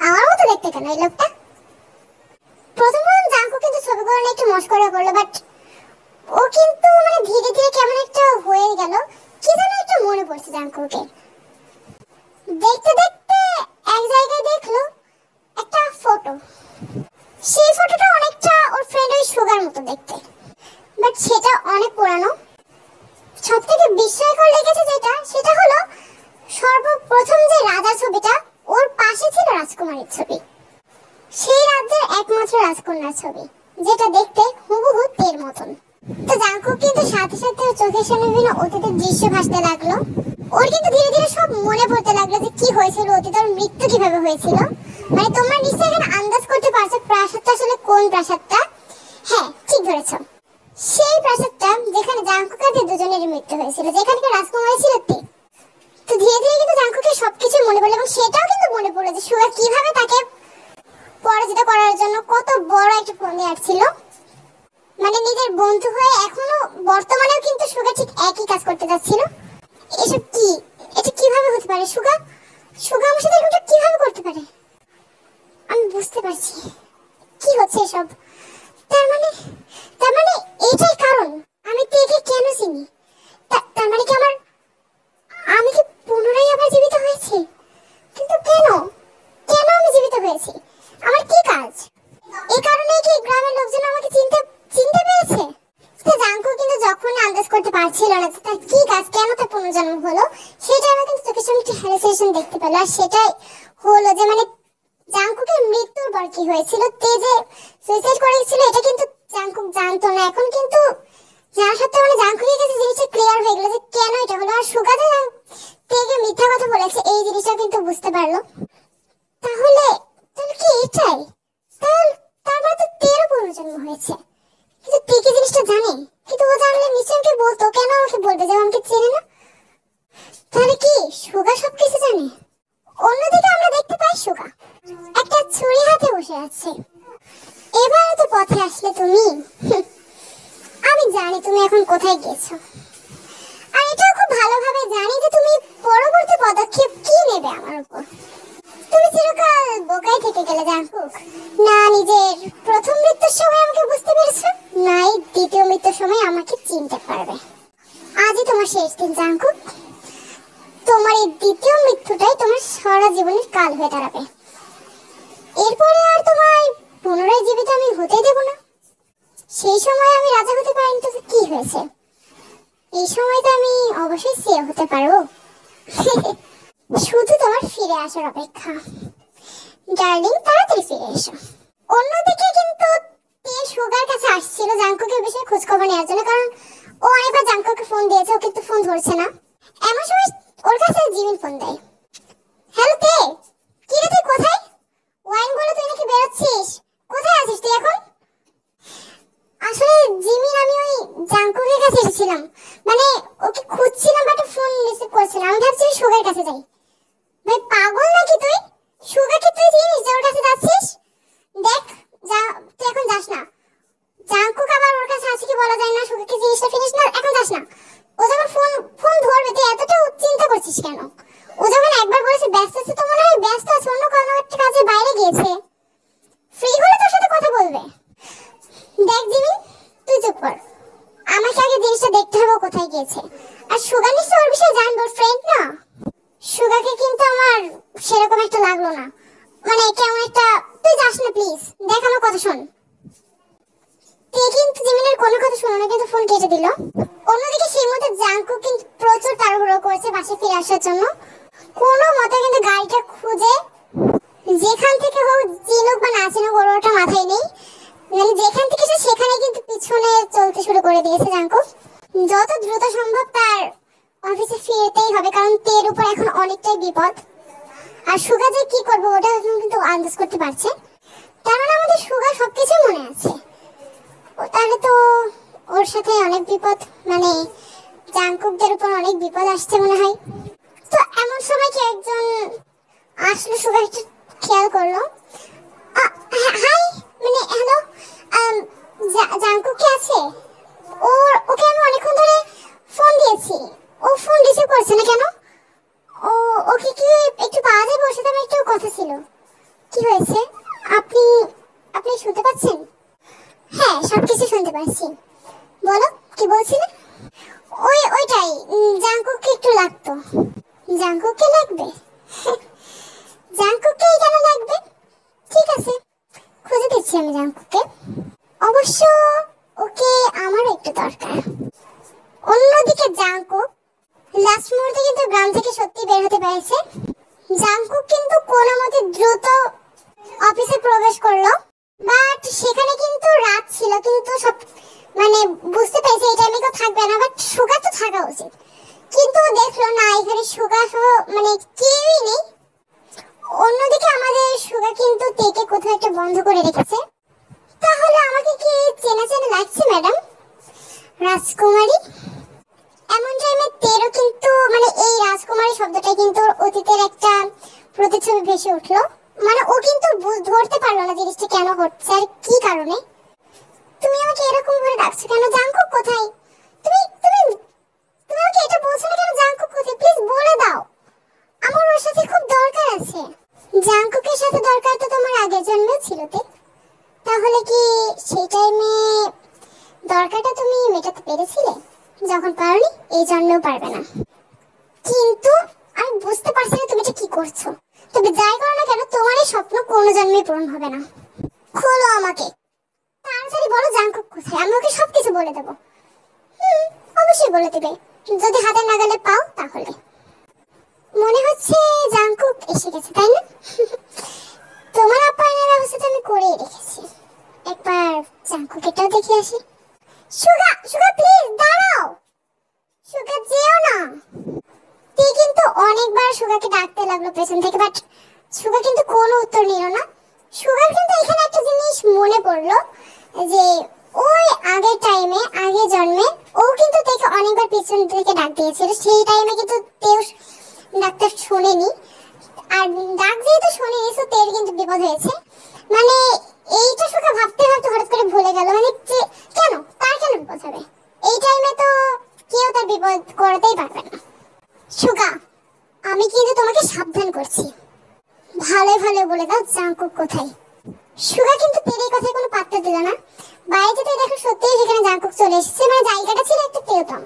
আমার মতো দেখতে কেন এই লোকটা? প্রথম প্রথম জাঙ্কু কিন্তু ছবিগুলো নিয়ে একটু মস্করা করলো, বাট ও কিন্তু মানে ধীরে ধীরে কেমন একটা হয়ে গেল, কি যেন একটা মনে পড়ছে জাঙ্কুকে। দেখতে দেখতে এক জায়গায় দেখলো একটা ফটো। সেই ফটোটা অনেকটা ওর ফ্রেন্ড ওই সুগার মতো দেখতে, বাট সেটা অনেক পুরানো। সব থেকে বিস্ময়কর লেগেছে যেটা, সেটা হলো সর্বপ্রথম যে রাজার ছবিটা, ওর পাশে ছিল রাজকুমারীর ছবি। সেই রাজ্যের একমাত্র রাজকন্যার ছবি, যেটা দেখতে হুবহু তের মতন। তো জাঙ্কুক কিন্তু সাথে সাথে চোখের সামনে বিভিন্ন অতীতের দৃশ্য ভাসতে লাগলো। ওর কিন্তু ধীরে ধীরে সব মনে পড়তে লাগলো যে কি হয়েছিল অতীতে, ওর মৃত্যু কিভাবে হয়েছিল। মানে তোমরা নিশ্চয়ই এখানে আন্দাজ করতে পারছো প্রাসাদটা আসলে কোন প্রাসাদটা। হ্যাঁ, ঠিক ধরেছো, সেই প্রাসাদটা যেখানে জাঙ্কুকের দুজনেরই মৃত্যু হয়েছিল, যেখানে রাজকুমারী ছিল তে। তো ধীরে ধীরে কিন্তু জাঙ্কুকের সবকিছু মনে পড়লো, এবং সেটাও কিন্তু মনে পড়লো যে সুগা কিভাবে তাকে পরাজিত করার জন্য কত বড় একটা ফন্দি আটছিল। মানে নিজের বন্ধু হয়ে এখনো বর্তমানেও কিন্তু সুগা ঠিক একই কাজ করতে যাচ্ছিল। এসব কি? এটা কিভাবে হতে পারে? সুগা সুগা আমার সাথে এরকমটা কিভাবে করতে পারে? আমি বুঝতে পারছি কি হচ্ছে এসব। তার মানে এটাই কারণ আমি তেকে কেন চিনি। তার মানে কি আমি কি পুনরায় আবার জীবিত হয়েছি? কিন্তু কেন কেন আমি জীবিত হয়েছি? আমার কি কাজ? এই কারণেই কি গ্রামের লোকজন আমাকে চিনতে পেরেছে? তো জাঙ্কু কিন্তু যখন আন্দাজ করতে পারছিল না তার কি কাজ, কেন তার পুনর্জন্ম হলো, সেটা আমার কিন্তু চোখের সামনে একটা হ্যালুসিনেশন দেখতে পেল। আর সেটাই হলো যে মানে জাঙ্কুকের মৃত্যুর পর কি হয়েছিল, তে যে সুইসাইড করেছিল, এটা কিন্তু জাঙ্কুক জানতো না। এখন কিন্তু জানা সত্ত্বেও মানে জাঙ্কুকের কাছে জিনিসটা ক্লিয়ার হয়ে গেল যে কেন এটা হলো। আর সুগা যে তেকে মিথ্যা কথা বলেছে এই জিনিসটা কিন্তু বুঝতে পারলো। তাহলে তাহলে কি এটাই? তার মানে তো তেরও পুনর্জন্ম হয়েছে। কিন্তু তে কি জিনিসটা জানে? কিন্তু ও জানলে নিশ্চয়ই আমাকে বলতো, কেন আমাকে বলবে যে আমাকে চেনে না? তাহলে কি সুগা সবকিছু জানে? অন্যদিকে আমরা দেখতে পাই সুগা একটা ছুরি হাতে বসে আছে। এবারে তো পথে আসলে তুমি। আমি জানি তুমি এখন কোথায় গেছো, আর এটাও খুব ভালোভাবে জানি যে তুমি পরবর্তী পদক্ষেপ কি নেবে আমার উপর। তুমি চিরকাল বোকাই থেকে গেলে জাঙ্কুক। না নিজের প্রথম মৃত্যুর সময় আমাকে বুঝতে পেরেছো, না এই দ্বিতীয় মৃত্যুর সময় আমাকে চিনতে পারবে। আজই তোমার শেষ দিন জাঙ্কুক। তোমার এই দ্বিতীয় মৃত্যুটাই তোমার সারা জীবনের কাল হয়ে দাঁড়াবে। এরপরে আর তোমায় পুনরায় জীবিত আমি হতে দেব না। সেই সময় আমি রাজা হতে পারিনি তো কি হয়েছে, এই সময় তো আমি অবশ্যই সে হতে পারবো। শুধু তোমার ফিরে আসার অপেক্ষা। ডার্লিং, তাড়াতাড়ি ফিরে এসো। অন্যদিকে কিন্তু তে সুগার কাছে আসছিল জাঙ্কুকের বিষয়ে খোঁজ খবর নেওয়ার জন্য, কারণ ও অনেকবার জাঙ্কুকে ফোন দিয়েছে, ও কিন্তু ফোন ধরছে না। এমন সময় ওর কাছে জিমিন ফোন দেয়। হ্যালো তে, কি রে তুই কোথায়? ওয়াইন বলে তুই নাকি বেরোচ্ছিস, কোথায় আছিস তুই এখন? আসলে জিমিন আমি ওই জাঙ্কুকের কাছে এসেছিলাম, মানে ওকে খুঁজছিলাম বাট ফোন রিসিভ করছে না। আমি ভাবছি সুগার কাছে যাই। ভাই পাগল নাকি তুই? সুগাকে তুই চিনিস যে ওর কাছে যাচ্ছিস? দেখ যা, তুই এখন যাস না। জাঙ্কুক আবার ওর কাছে আছে কি বলা যায় না, সুগাকে জিনিসটা ফিনিশ না, এখন যাস না। ও যখন ফোন ধরবে তুই এতটা চিন্তা করছিস কেন? ও যখন একবার বলেছে ব্যস্ত আছে, তো মনে হয় ব্যস্ত আছে, অন্য কোনো একটা কাজে বাইরে গিয়েছে। ফ্রি হলে তোর সাথে কথা বলবে। দেখ জিমি, তুই চুপ কর, আমাকে আগে জিনিসটা দেখতে হবে কোথায় গিয়েছে। আর সুগা নিশ্চয় ওর বিষয়ে জানবো, ফ্রেন্ড না। সুগাকে কিন্তু আমার সেরকম একটা লাগলো না, মানে কেমন একটা। তুই যাস না প্লিজ, দেখ আমার কথা শোন। তুই কিন্তু জিমিনের কোনো কথা শুনো না, কিন্তু ফোন কেটে দিল। অন্যদিকে সেই মধ্যে জাঙ্কু কিন্তু প্রচুর তাড়াহুড়ো করেছে বাসে ফিরে আসার জন্য। কোনো মতে কিন্তু গাড়িটা খুঁজে যেখান থেকে হোক চিনুক বা না চিনুক ওর ওটা মাথায় নেই, মানে যেখান থেকে সে সেখানে কিন্তু পিছনে চলতে শুরু করে দিয়েছে জাঙ্কু। যত দ্রুত সম্ভব তার অফিসে ফিরতেই হবে, কারণ তের উপর এখন অনেকটাই বিপদ। আর সুগা যে কি করবো ওটা কিন্তু আন্দাজ করতে পারছে। তার মানে আমাদের সুগা সবকিছু মনে আছে। তাহলে তো ওর সাথে অনেক বিপদ, মানে জাঙ্কুকদের উপর অনেক বিপদ আসছে মনে হয়। তো এমন সময় কি একজন আসলো, সুগা একটু খেয়াল করলো। হাই, মানে হ্যালো, জাঙ্কুক কি আছে? ওকে আমি অনেকক্ষণ ধরে ফোন দিয়েছি, কথা ছিল। কি হয়েছে? আপনি আপনি শুনতে পাচ্ছেন? হ্যাঁ, সবকিছু শুনতে পাচ্ছি। বলো, কি বলছিলে? ওইটাই, জাঙ্কুককে একটু লাগতো। জাঙ্কুককে লাগবে? জাঙ্কুককেই কেন লাগবে? ঠিক আছে, খুঁজে দিচ্ছি আমি জাঙ্কুককে। অবশ্য ওকে আমারও একটু দরকার। অন্যদিকে জাঙ্কুক লাস্ট মুহূর্তে কিন্তু গ্রাম থেকে সত্যি বের হতে পেরেছে। জাঙ্কুক কিন্তু কোনো মতে দ্রুত অফিসে প্রবেশ করলো, বাট সেখানে কিন্তু রাত ছিল, কিন্তু সব মানে বুঝতে পেরেছে এই টাইমে কেউ থাকবে না, বাট সুগা তো থাকা উচিত। কিন্তু দেখলো না, এখানে সুগা সহ মানে কেউই নেই। অন্যদিকে আমাদের সুগা কিন্তু তেকে কোথাও একটা বন্ধ করে রেখেছে। তাহলে আমাকে কি চেনা চেনা লাগছে ম্যাডাম রাজকুমারী? এমন টাইমে তেরও কিন্তু মানে এই রাজকুমারী শব্দটা কিন্তু অতীতের একটা প্রতিচ্ছবি ভেসে উঠলো। মানে ও কিন্তু ধরতে পারলো না জিনিসটা কেন ঘটছে আর কি কারণে। তুমি আমাকে এরকম করে ডাকছো কেন? জাঙ্কুক কোথায়? তুমি তুমি তুমি আমাকে এটা বলছো না কেন? জাঙ্কুক কোথায় প্লিজ বলে দাও, আমার ওর সাথে খুব দরকার আছে। জাঙ্কুকের সাথে দরকার তো তোমার আগের জন্মেও ছিল। তাহলে কি সেই টাইমে দরকারটা তুমি মেটাতে পেরেছিলে? যখন পারোনি, এই জন্মেও পারবে না। কিন্তু আমি বুঝতে পারছি না তুমি এটা কি করছো। তবে যাই করো না কেন, তোমার এই স্বপ্ন কোনো জন্মেই পূরণ হবে না। খোলো আমাকে, তাড়াতাড়ি বলো জাঙ্কুক কোথায়, আমি ওকে সবকিছু বলে দেবো। অবশ্যই বলে দেবে, যদি হাতে নাগালে পাও তাহলে। মনে হচ্ছে জাঙ্কুক এসে গেছে, তাই না? তোমার আপ্যায়নের ব্যবস্থা আমি করেই রেখেছি। একবার জাঙ্কুকেটাও দেখে আসি। সুগা, সুগা প্লিজ দাঁড়াও। সুগা যেও না। তে কিন্তু অনেকবার সুগাকে ডাকতে লাগলো পেছন থেকে, বাট সুগা কিন্তু কোনো উত্তর নিল না। সুগার কিন্তু এখানে একটা জিনিস মনে পড়লো যে ওই আগের টাইমে, আগের জন্মে ও কিন্তু তেকে অনেকবার পেছন থেকে ডাক দিয়েছিল। সেই টাইমে কিন্তু তেও ডাক্তার শোনেনি, আর ডাক যেহেতু শোনেনি তো তের কিন্তু বিপদ হয়েছে। মানে এইটা সুগা ভাবতে ভাবতে হঠাৎ করে ভুলে গেল, মানে কেন তার কেন বিপদ হবে? এই টাইমে তো কেউ তার বিপদ করতেই পারবে না। সুগা, আমি কিন্তু তোমাকে সাবধান করছি, ভালো ভালো বলে দাও জাঙ্কুক কোথায়। সুগা কিন্তু তের এই কথায় কোনো পাত্তা দিল না। বাইরে যেতে দেখো সত্যিই সেখানে জাঙ্কুক চলে এসেছে। মানে জায়গাটা ছিল একটা তেলপাম,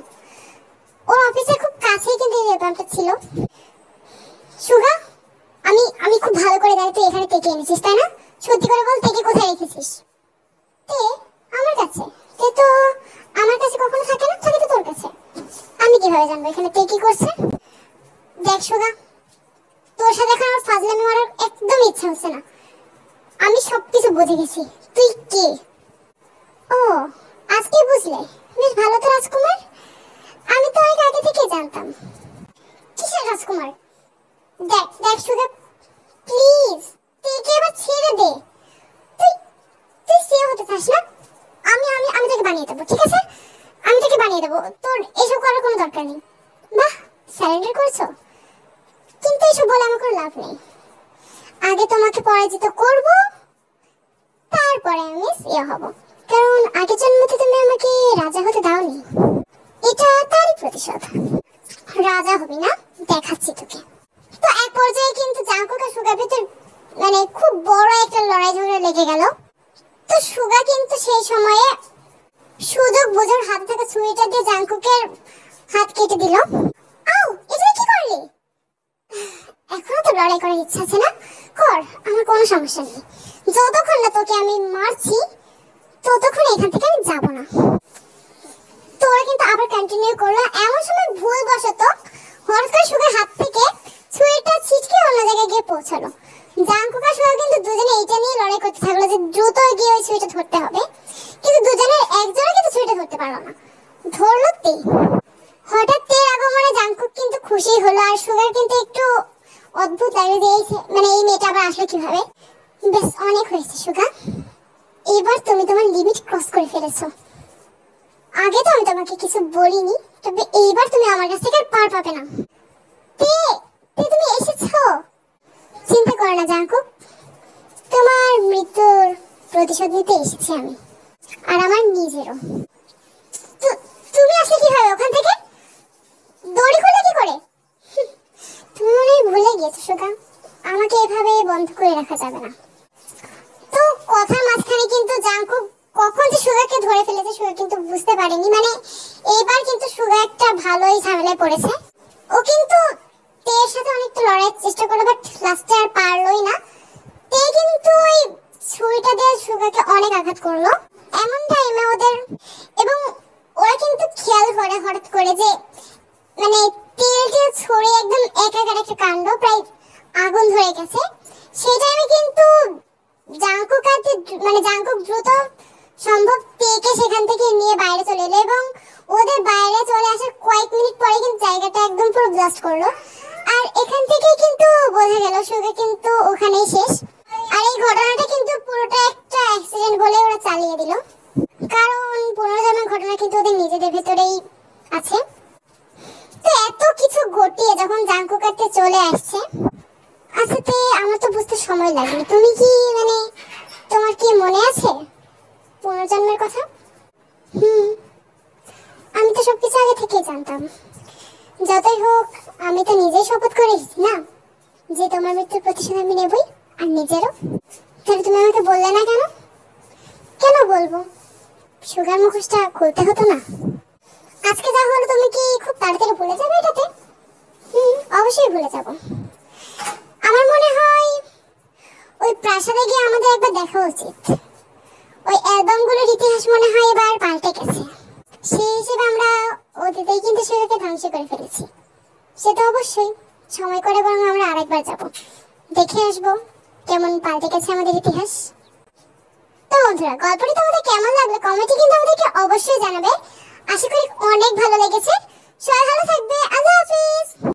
ওর অফিসের খুব কাছেই কিন্তু এই তেলপামটা ছিল। সুগা, আমি আমি খুব ভালো করে জানি তুই এখানে তেকে এনেছিস, তাই না? সত্যি করে বল, তেকে কোথায় রেখেছিস? তে আমার কাছে? তে তো আমার কাছে কখনো থাকে না, থাকে তো তোর কাছে। আমি কিভাবে জানবো এখানে তে কি করছে? দেখ সুগা, তোর সাথে এখন আমার ফাজলামি মারার একদম ইচ্ছা হচ্ছে না। আমি সবকিছু বুঝে গেছি তুই কে। ও, আজকে বুঝলে? বেশ ভালো তো রাজকুমার, আমি তো অনেক আগে থেকে জানতাম। কিসের রাজকুমার? দেখ দেখ সুগা প্লিজ, তুই এবার ছেড়ে দে। তুই তুই সেও হতে চাস না? আমি আমি আমি তোকে বানিয়ে দেবো, ঠিক আছে? আমি তোকে বানিয়ে দেবো, তোর এসব করার কোনো দরকার নেই। বাহ, স্যারেন্ডার করছো? কিন্তু এসব বলে আমার কোনো লাভ নেই। আগে তোমাকে পরাজিত করব, তারপরে আমি ইয়ে হব। কারণ আগের জন্মতে তুমি আমাকে রাজা হতে দাওনি, এটা তারই প্রতিশোধ। রাজা হবি না, দেখাচ্ছি তোকে। তো এক পর্যায়ে কিন্তু জাঙ্কুক আর সুগার ভিতর মানে খুব বড় একটা লড়াই ঝগড়া লেগে গেল। তো সুগা কিন্তু সেই সময়ে সুযোগ বুঝে হাতে থাকা ছুরিটা দিয়ে জাঙ্কুকের হাত কেটে দিল। আউ, এটা কি করলি? এখনো তো লড়াই করার ইচ্ছা আছে না? কর, আমার কোনো সমস্যা নেই। যতক্ষণ না তোকে আমি মারছি ততক্ষণ এখান থেকে আমি যাব না। তোরা কিন্তু আবার কন্টিনিউ করলো। এমন সময় ভুলবশত হঠাৎ করে সুগার হাত থেকে ছুরিটা ছিটকে অন্য জায়গায় গিয়ে পৌঁছালো। জাঙ্কুক আর সুগা কিন্তু দুজনে এইটা নিয়ে লড়াই করতে থাকলো যে দ্রুত গিয়ে ওই ছুরিটা ধরতে হবে। কিন্তু দুজনের একজনে কিন্তু ছুরিটা ধরতে পারলো না। ধরলো তে। হঠাৎ তের আগমনে জাঙ্কুক কিন্তু খুশি হলো, আর সুগার কিন্তু একটু অদ্ভুত লাগলো যে মানে এই মেয়েটা আবার আসলো কিভাবে। বেশ, অনেক হয়েছে সুগা, এবার তুমি তোমার লিমিট ক্রস করে ফেলেছো। আগে তো আমি তোমাকে কিছু বলিনি, তবে এইবার তুমি আমার কাছ থেকে আর পার পাবে না। তে তে তুমি এসেছো। চিন্তা করো না জাঙ্কুক, তোমার মৃত্যুর প্রতিশোধ নিতে এসেছি আমি, আর আমার নিজেরও। তুমি আসলে কিভাবে ওখান থেকে? দড়ি খুলে কি করে? তুমি মনে হয় ভুলে গিয়েছো সুগা, আমাকে এভাবে বন্ধ করে রাখা যাবে না। তো কথার মাঝখানে কিন্তু জাঙ্কুক কখন যে সুগাকে ধরে ফেলেছে সুগা কিন্তু বুঝতে পারেনি। মানে এইবার কিন্তু সুগা একটা ভালোই ঝামেলায় পড়েছে। ও কিন্তু তের সাথে অনেকটা লড়াইয়ের চেষ্টা করলো, বাট লাস্টে আর পারলোই না। তে কিন্তু ওই ছুরিটা দিয়ে সুগাকে অনেক আঘাত করলো। এমন টাইমে ওদের এবং ওরা কিন্তু খেয়াল করে হঠাৎ করে যে মানে তেলটা ছড়ে একদম একাকার একটা কাণ্ড, প্রায় আগুন ধরে গেছে। সেই টাইমে কিন্তু জাঙ্কুক দ্রুত সম্ভব তেকে সেখান থেকে নিয়ে বাইরে চলে এলো এবং ওদের বাইরে চলে আসার কয়েক মিনিট পরে কিন্তু জায়গাটা একদম পুরো ব্লাস্ট করলো। আর এখান থেকেই কিন্তু বোঝা গেল সুগা কিন্তু ওখানেই শেষ। আর এই ঘটনাটা কিন্তু পুরোটা একটা অ্যাক্সিডেন্ট বলে ওরা চালিয়ে দিল, কারণ পুনর্জন্মের ঘটনা কিন্তু ওদের নিজেদের ভেতরেই আছে। তো এত কিছু ঘটিয়ে যখন জাঙ্কুক কাটতে চলে আসছে, আচ্ছা তে আমার তো বুঝতে সময় লাগবে। তুমি কি মানে তোমার কি মনে আছে পুনর্জন্মের কথা? আমি তো সবকিছু আগে থেকেই জানতাম। যতই হোক আমি তো নিজেই শপথ করে এসেছি না যে তোমার মৃত্যুর প্রতিশোধ আমি নেবই, আর নিজেরও। তাহলে তুমি আমাকে বললে না কেন? কেন বলবো? সুগার মুখোশটা খুলতে হতো না? আজকে যা হলো তুমি কি খুব তাড়াতাড়ি ভুলে যাবে এটাতে? অবশ্যই ভুলে যাব। আমার মনে হয় ওই প্রাসাদে গিয়ে আমাদের একবার দেখা উচিত। ওই অ্যালবামগুলোর ইতিহাস মনে হয় এবার পাল্টে গেছে। সেই হিসেবে আমরা অতীতেই কিন্তু সেটাকে ধ্বংস করে ফেলেছি। সেটা অবশ্যই সময় করে বরং আমরা আরেকবার যাব, দেখে আসবো কেমন পাল্টে গেছে আমাদের ইতিহাস। তো বন্ধুরা, গল্পটি তোমাদের কেমন লাগলো কমেন্টে কিন্তু আমাদেরকে অবশ্যই জানাবে। আশা করি অনেক ভালো লেগেছে। সবাই ভালো থাকবে। আল্লাহ হাফিজ।